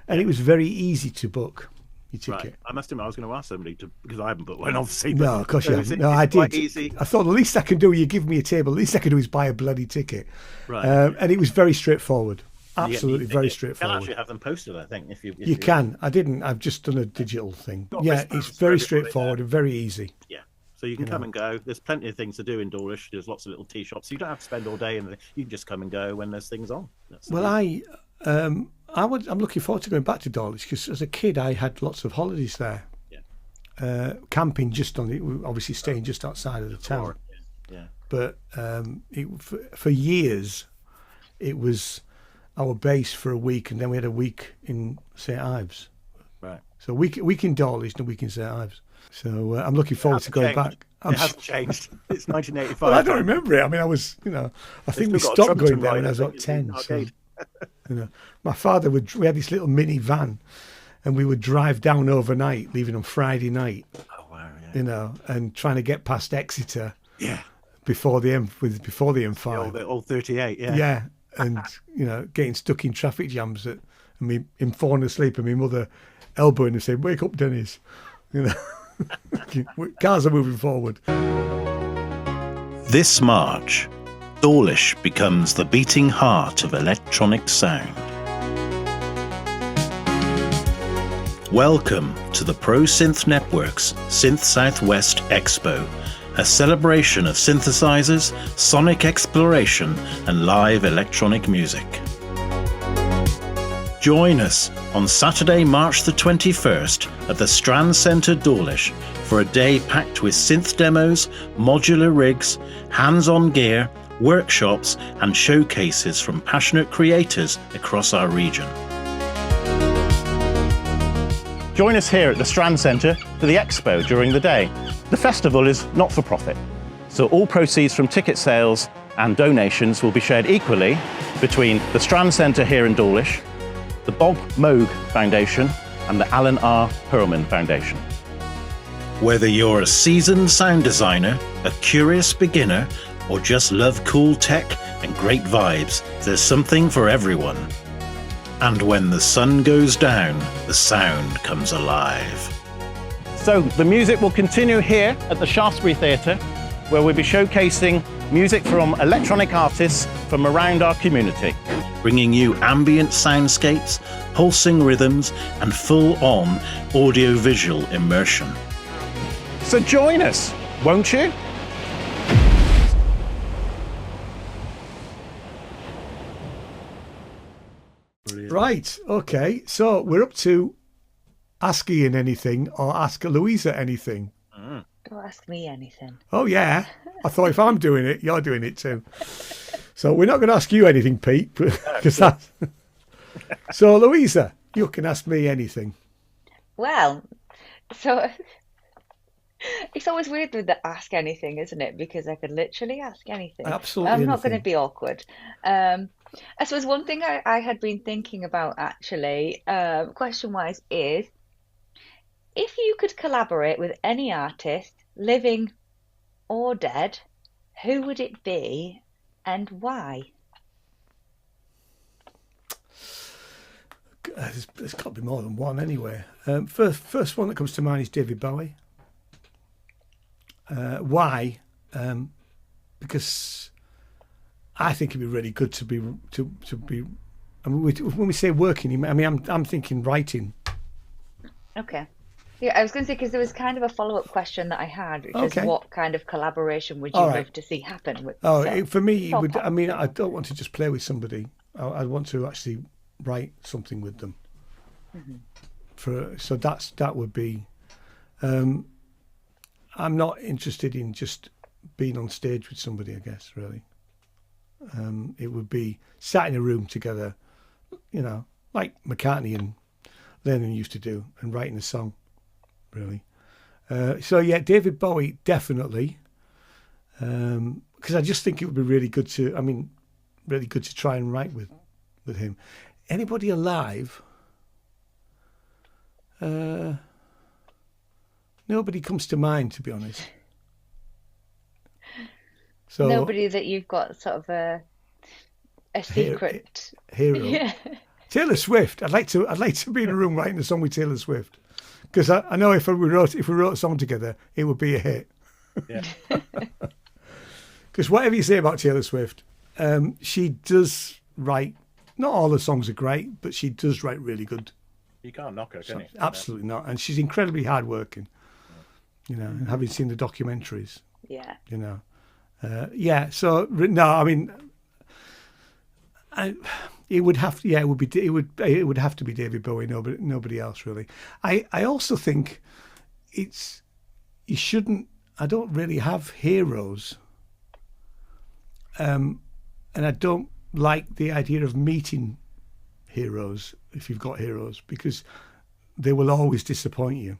and it was very easy to book your ticket. Right. I must admit, I was going to ask somebody because I haven't booked one, obviously. No, of course you haven't. No, I did. Easy. I thought the least I can do, you give me a table. The least I can do is buy a bloody ticket. Right. And it was very straightforward. Absolutely very straightforward. You can actually have them posted, I think. If you can. I didn't. I've just done a digital thing. It's very straightforward and very easy. Yeah. So you can come and go. There's plenty of things to do in Dawlish. There's lots of little tea shops. You don't have to spend all day, and you can just come and go when there's things on. I'm looking forward to going back to Dawlish because as a kid I had lots of holidays there. Yeah. Camping obviously staying just outside of the town. Yeah. But for years, it was our base for a week, and then we had a week in St Ives. Right. So week in Dawlish and a week in St Ives. So I'm looking forward to going back. It hasn't changed. It's 1985. Well, I don't remember it. I mean, I was, I think we stopped going there when I was about 10. So, my father we had this little mini van, and we would drive down overnight, leaving on Friday night. Oh wow! Yeah. And trying to get past Exeter. Yeah. Before the M5. The old 38. Yeah. Yeah, and getting stuck in traffic jams and me him falling asleep and my mother elbowing and saying, "Wake up, Dennis." Cars are moving forward. This March, Dawlish becomes the beating heart of electronic sound. Welcome to the Pro Synth Network's Synth Southwest Expo, a celebration of synthesizers, sonic exploration, and live electronic music. Join us on Saturday, March the 21st at the Strand Centre, Dawlish, for a day packed with synth demos, modular rigs, hands-on gear, workshops, and showcases from passionate creators across our region. Join us here at the Strand Centre for the Expo during the day. The festival is not for profit, so all proceeds from ticket sales and donations will be shared equally between the Strand Centre here in Dawlish, the Bob Moog Foundation and the Alan R. Perlman Foundation. Whether you're a seasoned sound designer, a curious beginner, or just love cool tech and great vibes, there's something for everyone. And when the sun goes down, the sound comes alive. So the music will continue here at the Shaftesbury Theatre, where we'll be showcasing music from electronic artists from around our community. Bringing you ambient soundscapes, pulsing rhythms, and full-on audio-visual immersion. So join us, won't you? Right, okay. So we're up to ask Ian anything or ask Louisa anything. Don't ask me anything. Oh, yeah. I thought if I'm doing it, you're doing it too. So we're not going to ask you anything, Pete. Because that's... So, Louisa, you can ask me anything. Well, so it's always weird with the ask anything, isn't it? Because I could literally ask anything. Absolutely I'm not going anything. to be awkward. I suppose one thing I had been thinking about actually, question-wise, is if you could collaborate with any artist, living or dead, who would it be and why? There's got to be more than one anyway. First one that comes to mind is David Bowie. Why? Because I think it'd be really good to be. I mean, when we say working, I mean I'm thinking writing. Okay. Yeah, I was going to say, because there was kind of a follow-up question that I had, which is what kind of collaboration would you love to see happen with? For me, it would. I mean, I don't want to just play with somebody. I want to actually write something with them. Mm-hmm. So that would be. I'm not interested in just being on stage with somebody, I guess, really. It would be sat in a room together, like McCartney and Lennon used to do, and writing a song, really. So yeah, David Bowie, definitely. Because I just think it would be really good to try and write with him. Anybody alive? Nobody comes to mind, to be honest. So nobody that you've got sort of a secret hero. Yeah. Taylor Swift. I'd like to be in a room writing a song with Taylor Swift, because I know if we wrote a song together, it would be a hit. Yeah. Because whatever you say about Taylor Swift, she does write. Not all the songs are great, but she does write really good. You can't knock her, can you? Absolutely not. And she's incredibly hardworking. And having seen the documentaries. Yeah. Yeah. So no, I mean, it would have to. Yeah, it would have to be David Bowie. Nobody else really. I also think you shouldn't. I don't really have heroes. And I don't like the idea of meeting heroes, if you've got heroes, because they will always disappoint you.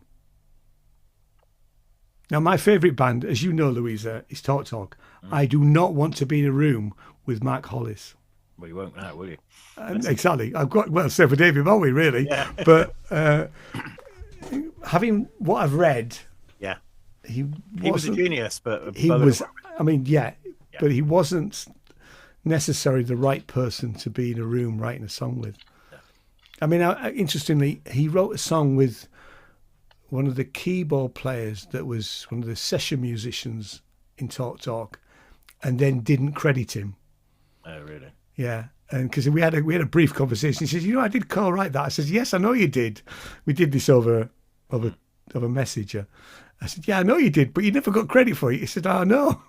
Now, my favourite band, as you know, Louisa, is Talk Talk. I do not want to be in a room with Mark Hollis. Well, you won't now, will you? Exactly. I've got, well, except for David Bowie, really. Yeah. But having what I've read, Yeah. he was a genius, but he was. I mean, but he wasn't necessarily the right person to be in a room writing a song with. Yeah. I mean, interestingly, he wrote a song with one of the keyboard players that was one of the session musicians in Talk Talk, and then didn't credit him. Oh, really? Yeah, and because we had a brief conversation. He says, "You know, I did co-write that." I said, "Yes, I know you did. We did this over Messenger." I said, "Yeah, I know you did, but you never got credit for it." He said, "Oh, no."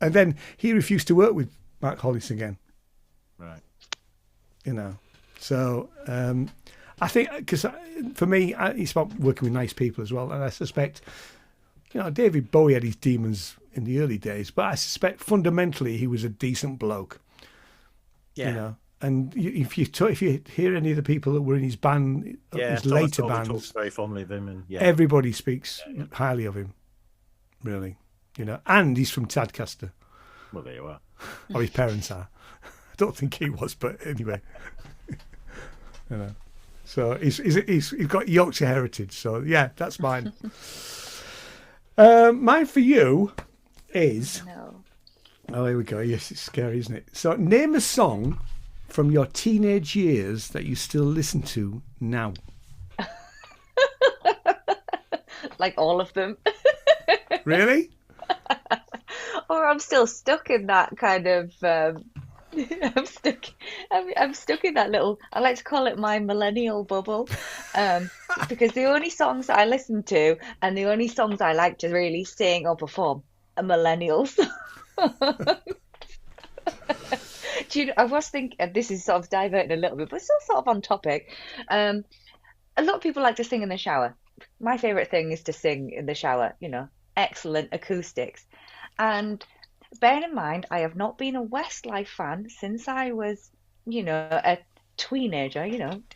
And then he refused to work with Mark Hollis again. Right. You know, so I think, because for me, it's about working with nice people as well. And I suspect, David Bowie had his demons in the early days, but I suspect fundamentally he was a decent bloke. Yeah. And if you hear any of the people that were in his band, his later bands, talks very fondly of him, and everybody speaks highly of him, really. And he's from Tadcaster. Well, there you are. Or his parents are. I don't think he was, but anyway. So he's got Yorkshire heritage. So yeah, that's mine. Mine for you is. No. Oh, here we go. Yes, it's scary, isn't it? So name a song from your teenage years that you still listen to now. Like all of them. Really? Or I'm still stuck in that kind of. I'm stuck in that little. I like to call it my millennial bubble, because the only songs that I listen to and the only songs I like to really sing or perform are millennials. I was thinking, this is sort of diverting a little bit, but still sort of on topic. A lot of people like to sing in the shower. My favourite thing is to sing in the shower. Excellent acoustics. And bearing in mind, I have not been a Westlife fan since I was, a teenager,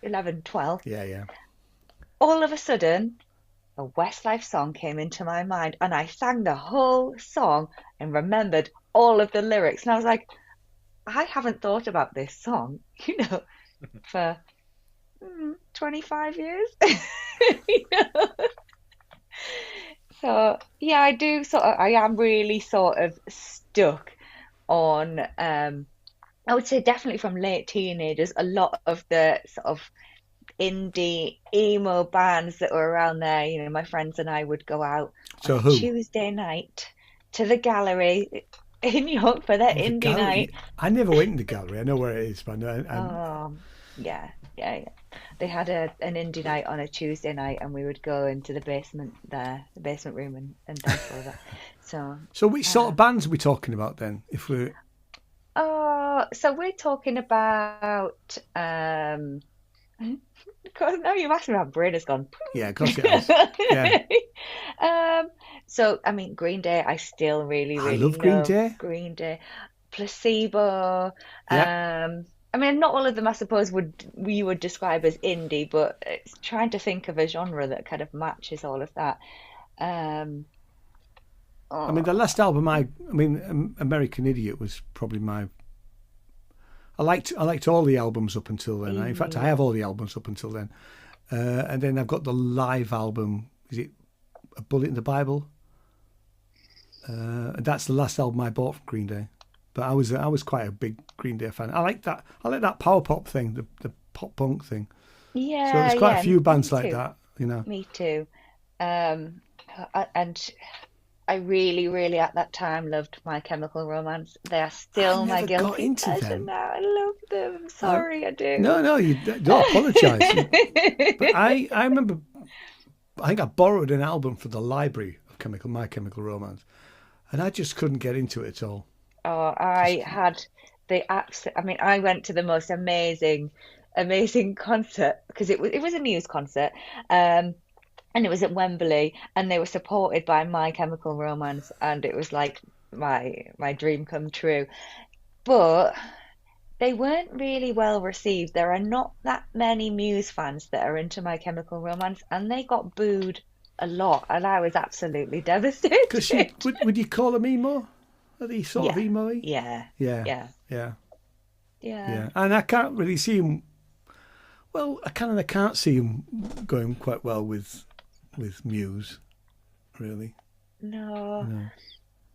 11, 12. Yeah. All of a sudden, a Westlife song came into my mind, and I sang the whole song and remembered all of the lyrics. And I was like, I haven't thought about this song, for 25 years. So yeah, I am really sort of stuck on, I would say definitely from late teenagers, a lot of the sort of indie emo bands that were around there. My friends and I would go out on Tuesday night to the gallery in York for their indie night. I never went in the gallery. I know where it is, but yeah. They had an indie night on a Tuesday night, and we would go into the basement room, and dance all that. So which sort of bands are we talking about then? If we're so we're talking about God, now you've asked me, my brain has gone. Yeah, of course it has. Yeah. So I mean, Green Day, I still really I love Green Day. Green Day, Placebo. Yeah. I mean, not all of them, I suppose, we would describe as indie, but it's trying to think of a genre that kind of matches all of that. I mean, the last album, American Idiot was probably my. I liked all the albums up until then. In fact, I have all the albums up until then, and then I've got the live album. Is it A Bullet in the Bible? And that's the last album I bought from Green Day. But I was quite a big Green Day fan. I like that power pop thing, the pop punk thing. Yeah. So there's quite a few bands like that, Me too. And I really, really at that time loved My Chemical Romance. They are still my guilty pleasure now. I love them. I'm sorry, I do. No, you don't apologise. But I remember, I think I borrowed an album from the library of My Chemical Romance, and I just couldn't get into it at all. Oh, I had the absolute. I mean, I went to the most amazing concert, because it was a news concert, and it was at Wembley, and they were supported by My Chemical Romance, and it was like my dream come true. But They weren't really well received. There are not that many Muse fans that are into My Chemical Romance, and they got booed a lot, and I was absolutely devastated. Because would you call them emo? Are they sort of emo-y? Yeah. And I can't really see him. Well, I kind of can't see him going quite well with Muse, really. No.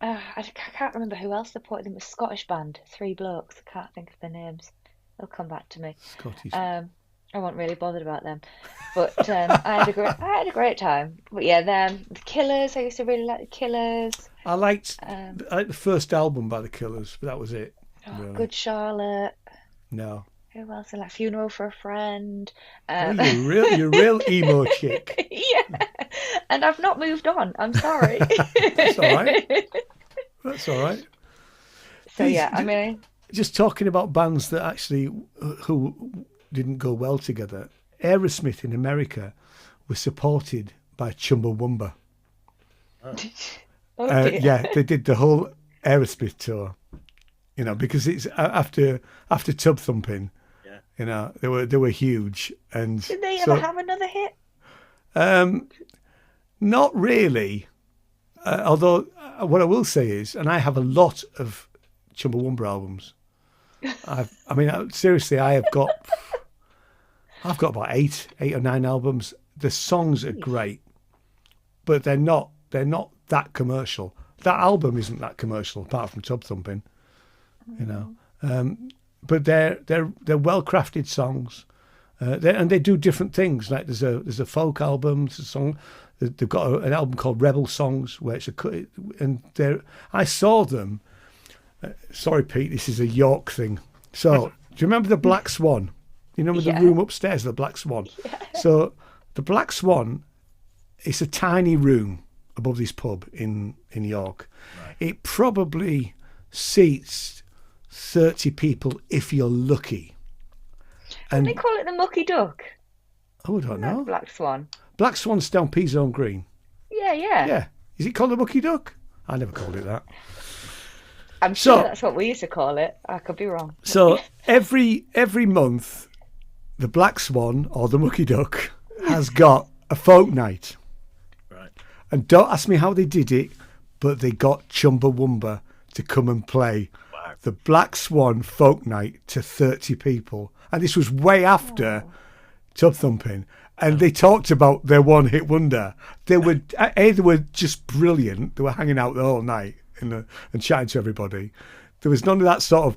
I can't remember who else supported them. It was a Scottish band, 3 blokes. I can't think of their names. They'll come back to me. Scottish. I wasn't really bothered about them, but I had a great time. But yeah, them, the Killers. I used to really like the Killers. I liked the first album by the Killers, but that was it. Really. Good Charlotte. No. Who else? I like Funeral for a Friend. You're real emo chick. Yeah, and I've not moved on. I'm sorry. That's all right. That's all right. So yeah, I mean, just talking about bands that actually who didn't go well together. Aerosmith in America was supported by Chumbawamba. Yeah, they did the whole Aerosmith tour. You know, because it's after Tub Thumping. Yeah. You know, they were huge. And did they ever have another hit? Not really. Although what I will say is, and I have a lot of Chumbawamba albums. Seriously, I've got about eight or 9 albums. The songs are great, but they're not that commercial. That album isn't that commercial, apart from Tub Thumping. You know, but they're well crafted songs, and they do different things. Like there's a folk album, there's a song. They've got an album called Rebel Songs, where I saw them. Sorry, Pete, this is a York thing. So, do you remember the Black Swan? You remember the room upstairs, the Black Swan? Yeah. So, the Black Swan, it's a tiny room above this pub in York. Right. It probably seats 30 people if you're lucky. And they call it the Mucky Duck. Oh, I don't know. Black Swan. Black Swan's down P-Zone Green. Yeah. Yeah. Is it called the Mucky Duck? I never called it that. I'm sure that's what we used to call it. I could be wrong. So every month, the Black Swan or the Mucky Duck has got a folk night. Right. And don't ask me how they did it, but they got Chumbawamba to come and play the Black Swan folk night to 30 people. And this was way after Tub Thumping. And they talked about their one-hit wonder. They were just brilliant. They were hanging out the whole night and chatting to everybody. There was none of that sort of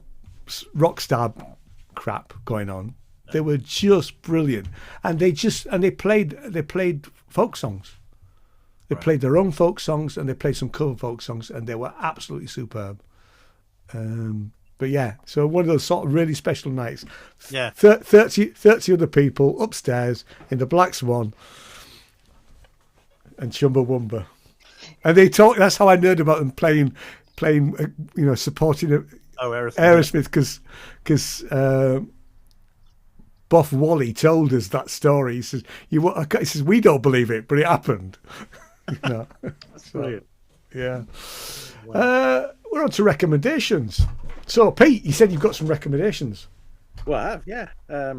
rock star crap going on. They were just brilliant, and they played folk songs. They played their own folk songs, and they played some cover folk songs, and they were absolutely superb. But yeah, so one of those sort of really special nights. Yeah, 30 other people upstairs in the Black Swan and Chumbawamba. And they talk. That's how I heard about them playing, supporting Aerosmith, because Boff Wally told us that story. He says, we don't believe it, but it happened. That's brilliant. Yeah. Wow. We're on to recommendations. So, Pete, you said you've got some recommendations. Well, I have, yeah. I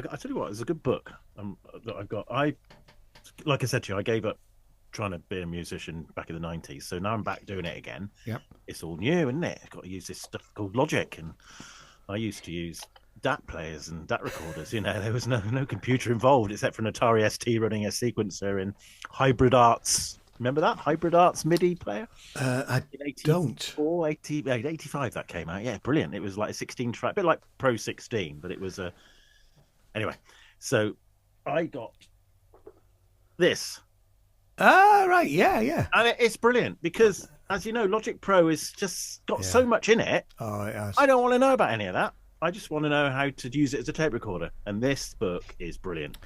tell you what, it's a good book that I've got. Like I said to you, I gave up trying to be a musician back in the 90s, so now I'm back doing it again. Yep. It's all new, isn't it? I've got to use this stuff called Logic, and I used to use DAT players and DAT recorders. There was no computer involved except for an Atari ST running a sequencer in Hybrid Arts. Remember that? Hybrid Arts MIDI player? I don't. 85 that came out. Yeah, brilliant. It was like a 16-track, a bit like Pro 16, but it was a... Anyway, so I got this. Ah, right, yeah. And it's brilliant because, as you know, Logic Pro has just got so much in it. Oh, it has. I don't want to know about any of that. I just want to know how to use it as a tape recorder. And this book is brilliant.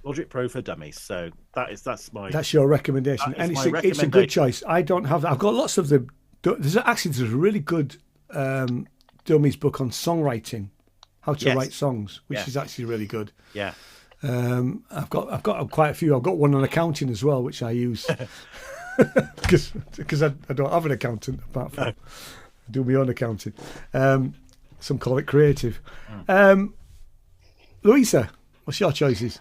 Logic Pro for Dummies. So that's your recommendation. And it's a good choice. I don't have that. I've got lots of the... There's a really good Dummies book on songwriting, how to write songs, which is actually really good. Yeah. I've got quite a few. I've got one on accounting as well, which I use because I don't have an accountant apart from do my own accounting. Some call it creative. Louisa, what's your choices?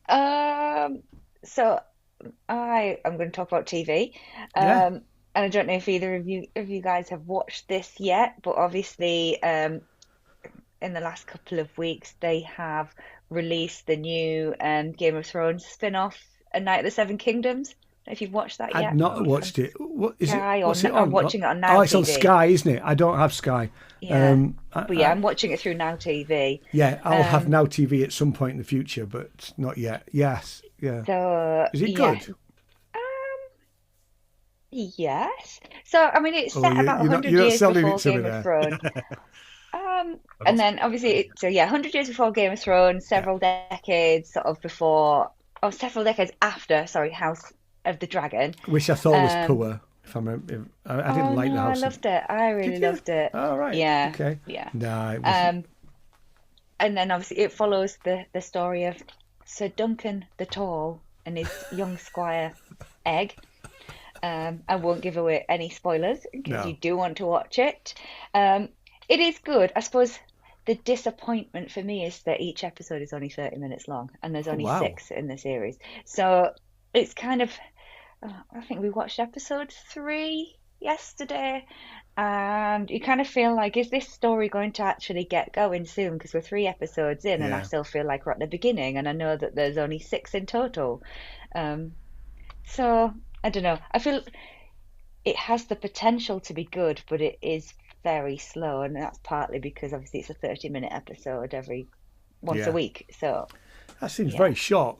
So I am going to talk about TV. Yeah. And I don't know if either of you guys have watched this yet, but obviously, in the last couple of weeks, they have released the new Game of Thrones spin-off, A Night of the Seven Kingdoms. I don't know if you've watched that yet. I've not watched it. What is Sky it? What's on, it on? I'm watching it on Now Oh, it's on TV. Sky, isn't it? I don't have Sky. Yeah. But yeah, I'm watching it through Now TV. Yeah, I'll have Now TV at some point in the future, but not yet. Yes, yeah. So Is it yeah. good? Yes. So I mean, it's set about you're 100 not years selling before it to me Game there. of Thrones. And then obviously, 100 years before Game of Thrones, several decades sort of before, or several decades after, House of the Dragon. Which I thought was poor. If I remember, I didn't like the House. I loved it. I really loved it. Oh, right. Yeah. Okay. Yeah. No, it wasn't. And then obviously it follows the story of Sir Duncan the Tall and his young squire Egg. I won't give away any spoilers in case you do want to watch it. It is good. I suppose the disappointment for me is that each episode is only 30 minutes long and there's only 6 in the series. So it's kind of, I think we watched episode 3 yesterday, and you kind of feel like, is this story going to actually get going soon? Because we're 3 episodes in and I still feel like we're at the beginning, and I know that there's only 6 in total. So I don't know. I feel it has the potential to be good, but it is very slow, and that's partly because obviously it's a 30-minute episode once a week. So that seems very short.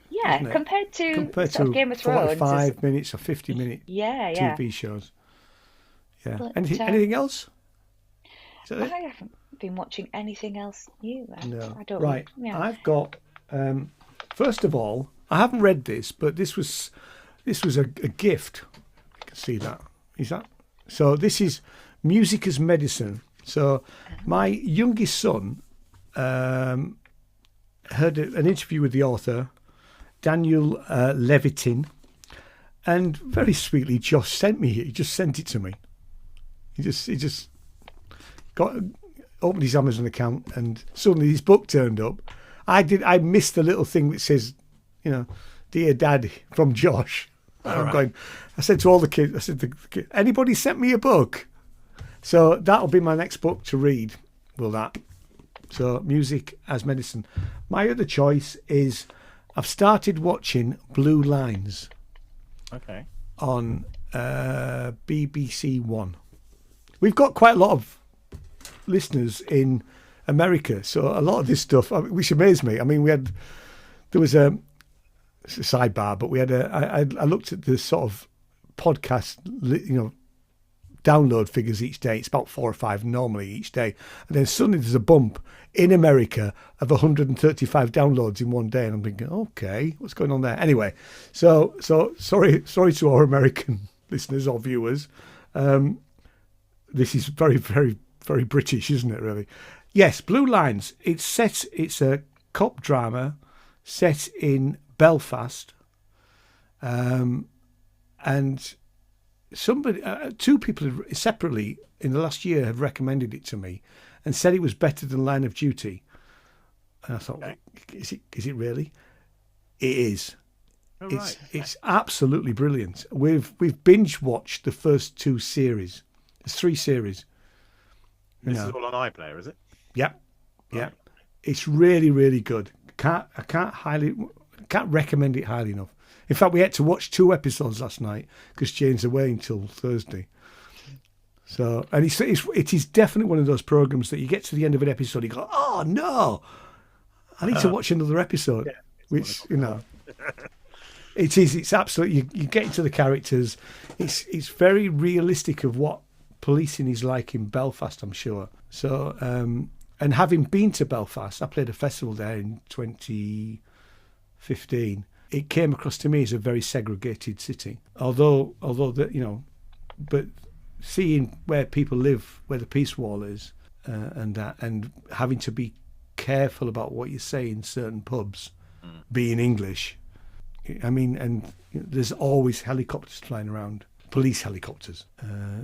Yeah, compared to Game of Thrones, 45 minutes or 50-minute TV shows. Yeah. But, anything else? I haven't been watching anything else new. No. I don't. Right. Yeah. I've got. First of all, I haven't read this, but this was a gift. You can see that. Is that? So this is Music as Medicine. So my youngest son heard an interview with the author, Daniel Levitin, and very sweetly Josh sent me it. He just sent it to me. He just opened his Amazon account, and suddenly his book turned up. I missed the little thing that says, Dear Dad from Josh. I said to all the kids, anybody sent me a book? So that'll be my next book to read. So Music as Medicine. My other choice is I've started watching Blue Lines. Okay. On BBC One. We've got quite a lot of listeners in America, so a lot of this stuff, which amazed me. I mean, there was a sidebar, but we had I looked at the sort of podcast, download figures each day. It's about 4 or 5 normally each day, and then suddenly there's a bump in America of 135 downloads in one day, and I'm thinking, okay, what's going on there? Anyway, so sorry to our American listeners or viewers. This is very, very, very British, isn't it? Really? Yes, Blue Lines. It's a cop drama set in Belfast, and two people separately in the last year have recommended it to me and said it was better than Line of Duty. And I thought, is it really? It is. It's absolutely brilliant. We've binge watched the first 2 series. There's 3 series. This is all on iPlayer, is it? Yeah. Yeah. It's really, really good. I can't recommend it highly enough. In fact, we had to watch 2 episodes last night because Jane's away until Thursday. So, and it is definitely one of those programs that you get to the end of an episode, you go, oh no, I need to watch another episode. Which it's absolutely, you get into the characters. It's very realistic of what policing is like in Belfast, I'm sure. So, and having been to Belfast, I played a festival there in 2015. It came across to me as a very segregated city. Although but seeing where people live, where the peace wall is, and having to be careful about what you say in certain pubs, being English. I mean, and there's always helicopters flying around, police helicopters.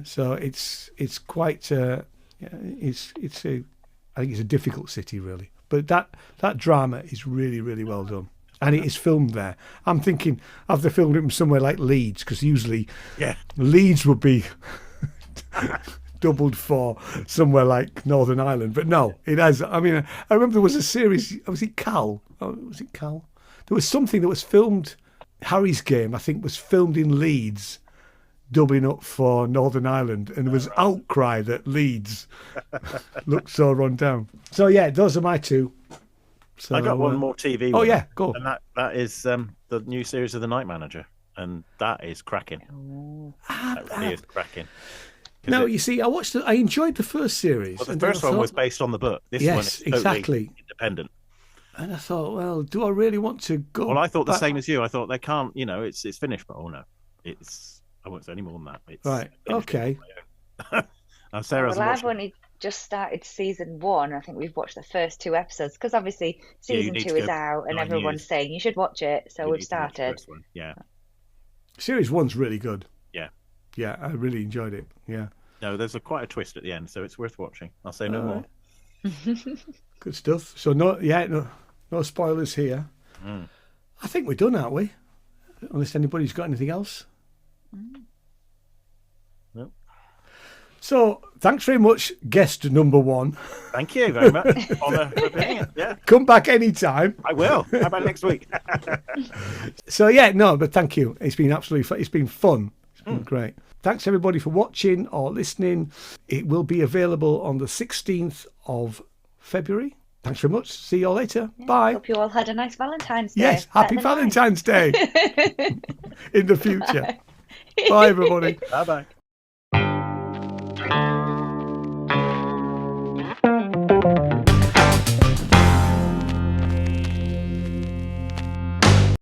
So it's quite it's I think it's a difficult city, really. But that drama is really, really well done. And it is filmed there. I'm thinking, have they filmed it somewhere like Leeds? Because usually Leeds would be doubled for somewhere like Northern Ireland. But no, it has. I mean, I remember there was a series, was it Cal? There was something that was filmed, Harry's Game, I think, was filmed in Leeds, doubling up for Northern Ireland. And there was outcry that Leeds looked so run down. So, yeah, those are my two. So, I got one more TV. Oh, one, yeah, go. And that is the new series of The Night Manager. And that is cracking. That really is cracking. No, you see, I enjoyed the first series. Well, the first one was based on the book. This one is totally exactly independent. And I thought, well, do I really want to go? Well, I thought the same as you. I thought they can't, it's finished. But no, I won't say any more than that. It's right. Okay. And Sarah's I've only just started season 1. I think we've watched the first 2 episodes because obviously season 2 is out and everyone's saying you should watch it. So we've started. Yeah. Series 1's really good. Yeah. Yeah, I really enjoyed it. Yeah. No, there's quite a twist at the end, so it's worth watching. I'll say no more. Good stuff. So no spoilers here. I think we're done, aren't we? Unless anybody's got anything else. No. So thanks very much, guest number 1. Thank you very much. Honour for being it. Yeah. Come back anytime. I will. How about next week? So but thank you. It's been absolutely fun. It's been fun. It's been great. Thanks everybody for watching or listening. It will be available on the 16th of February. Thanks very much. See you all later. Bye. Hope you all had a nice Valentine's Day. Yes, happy Valentine's Day in the future. Bye everybody. Bye-bye.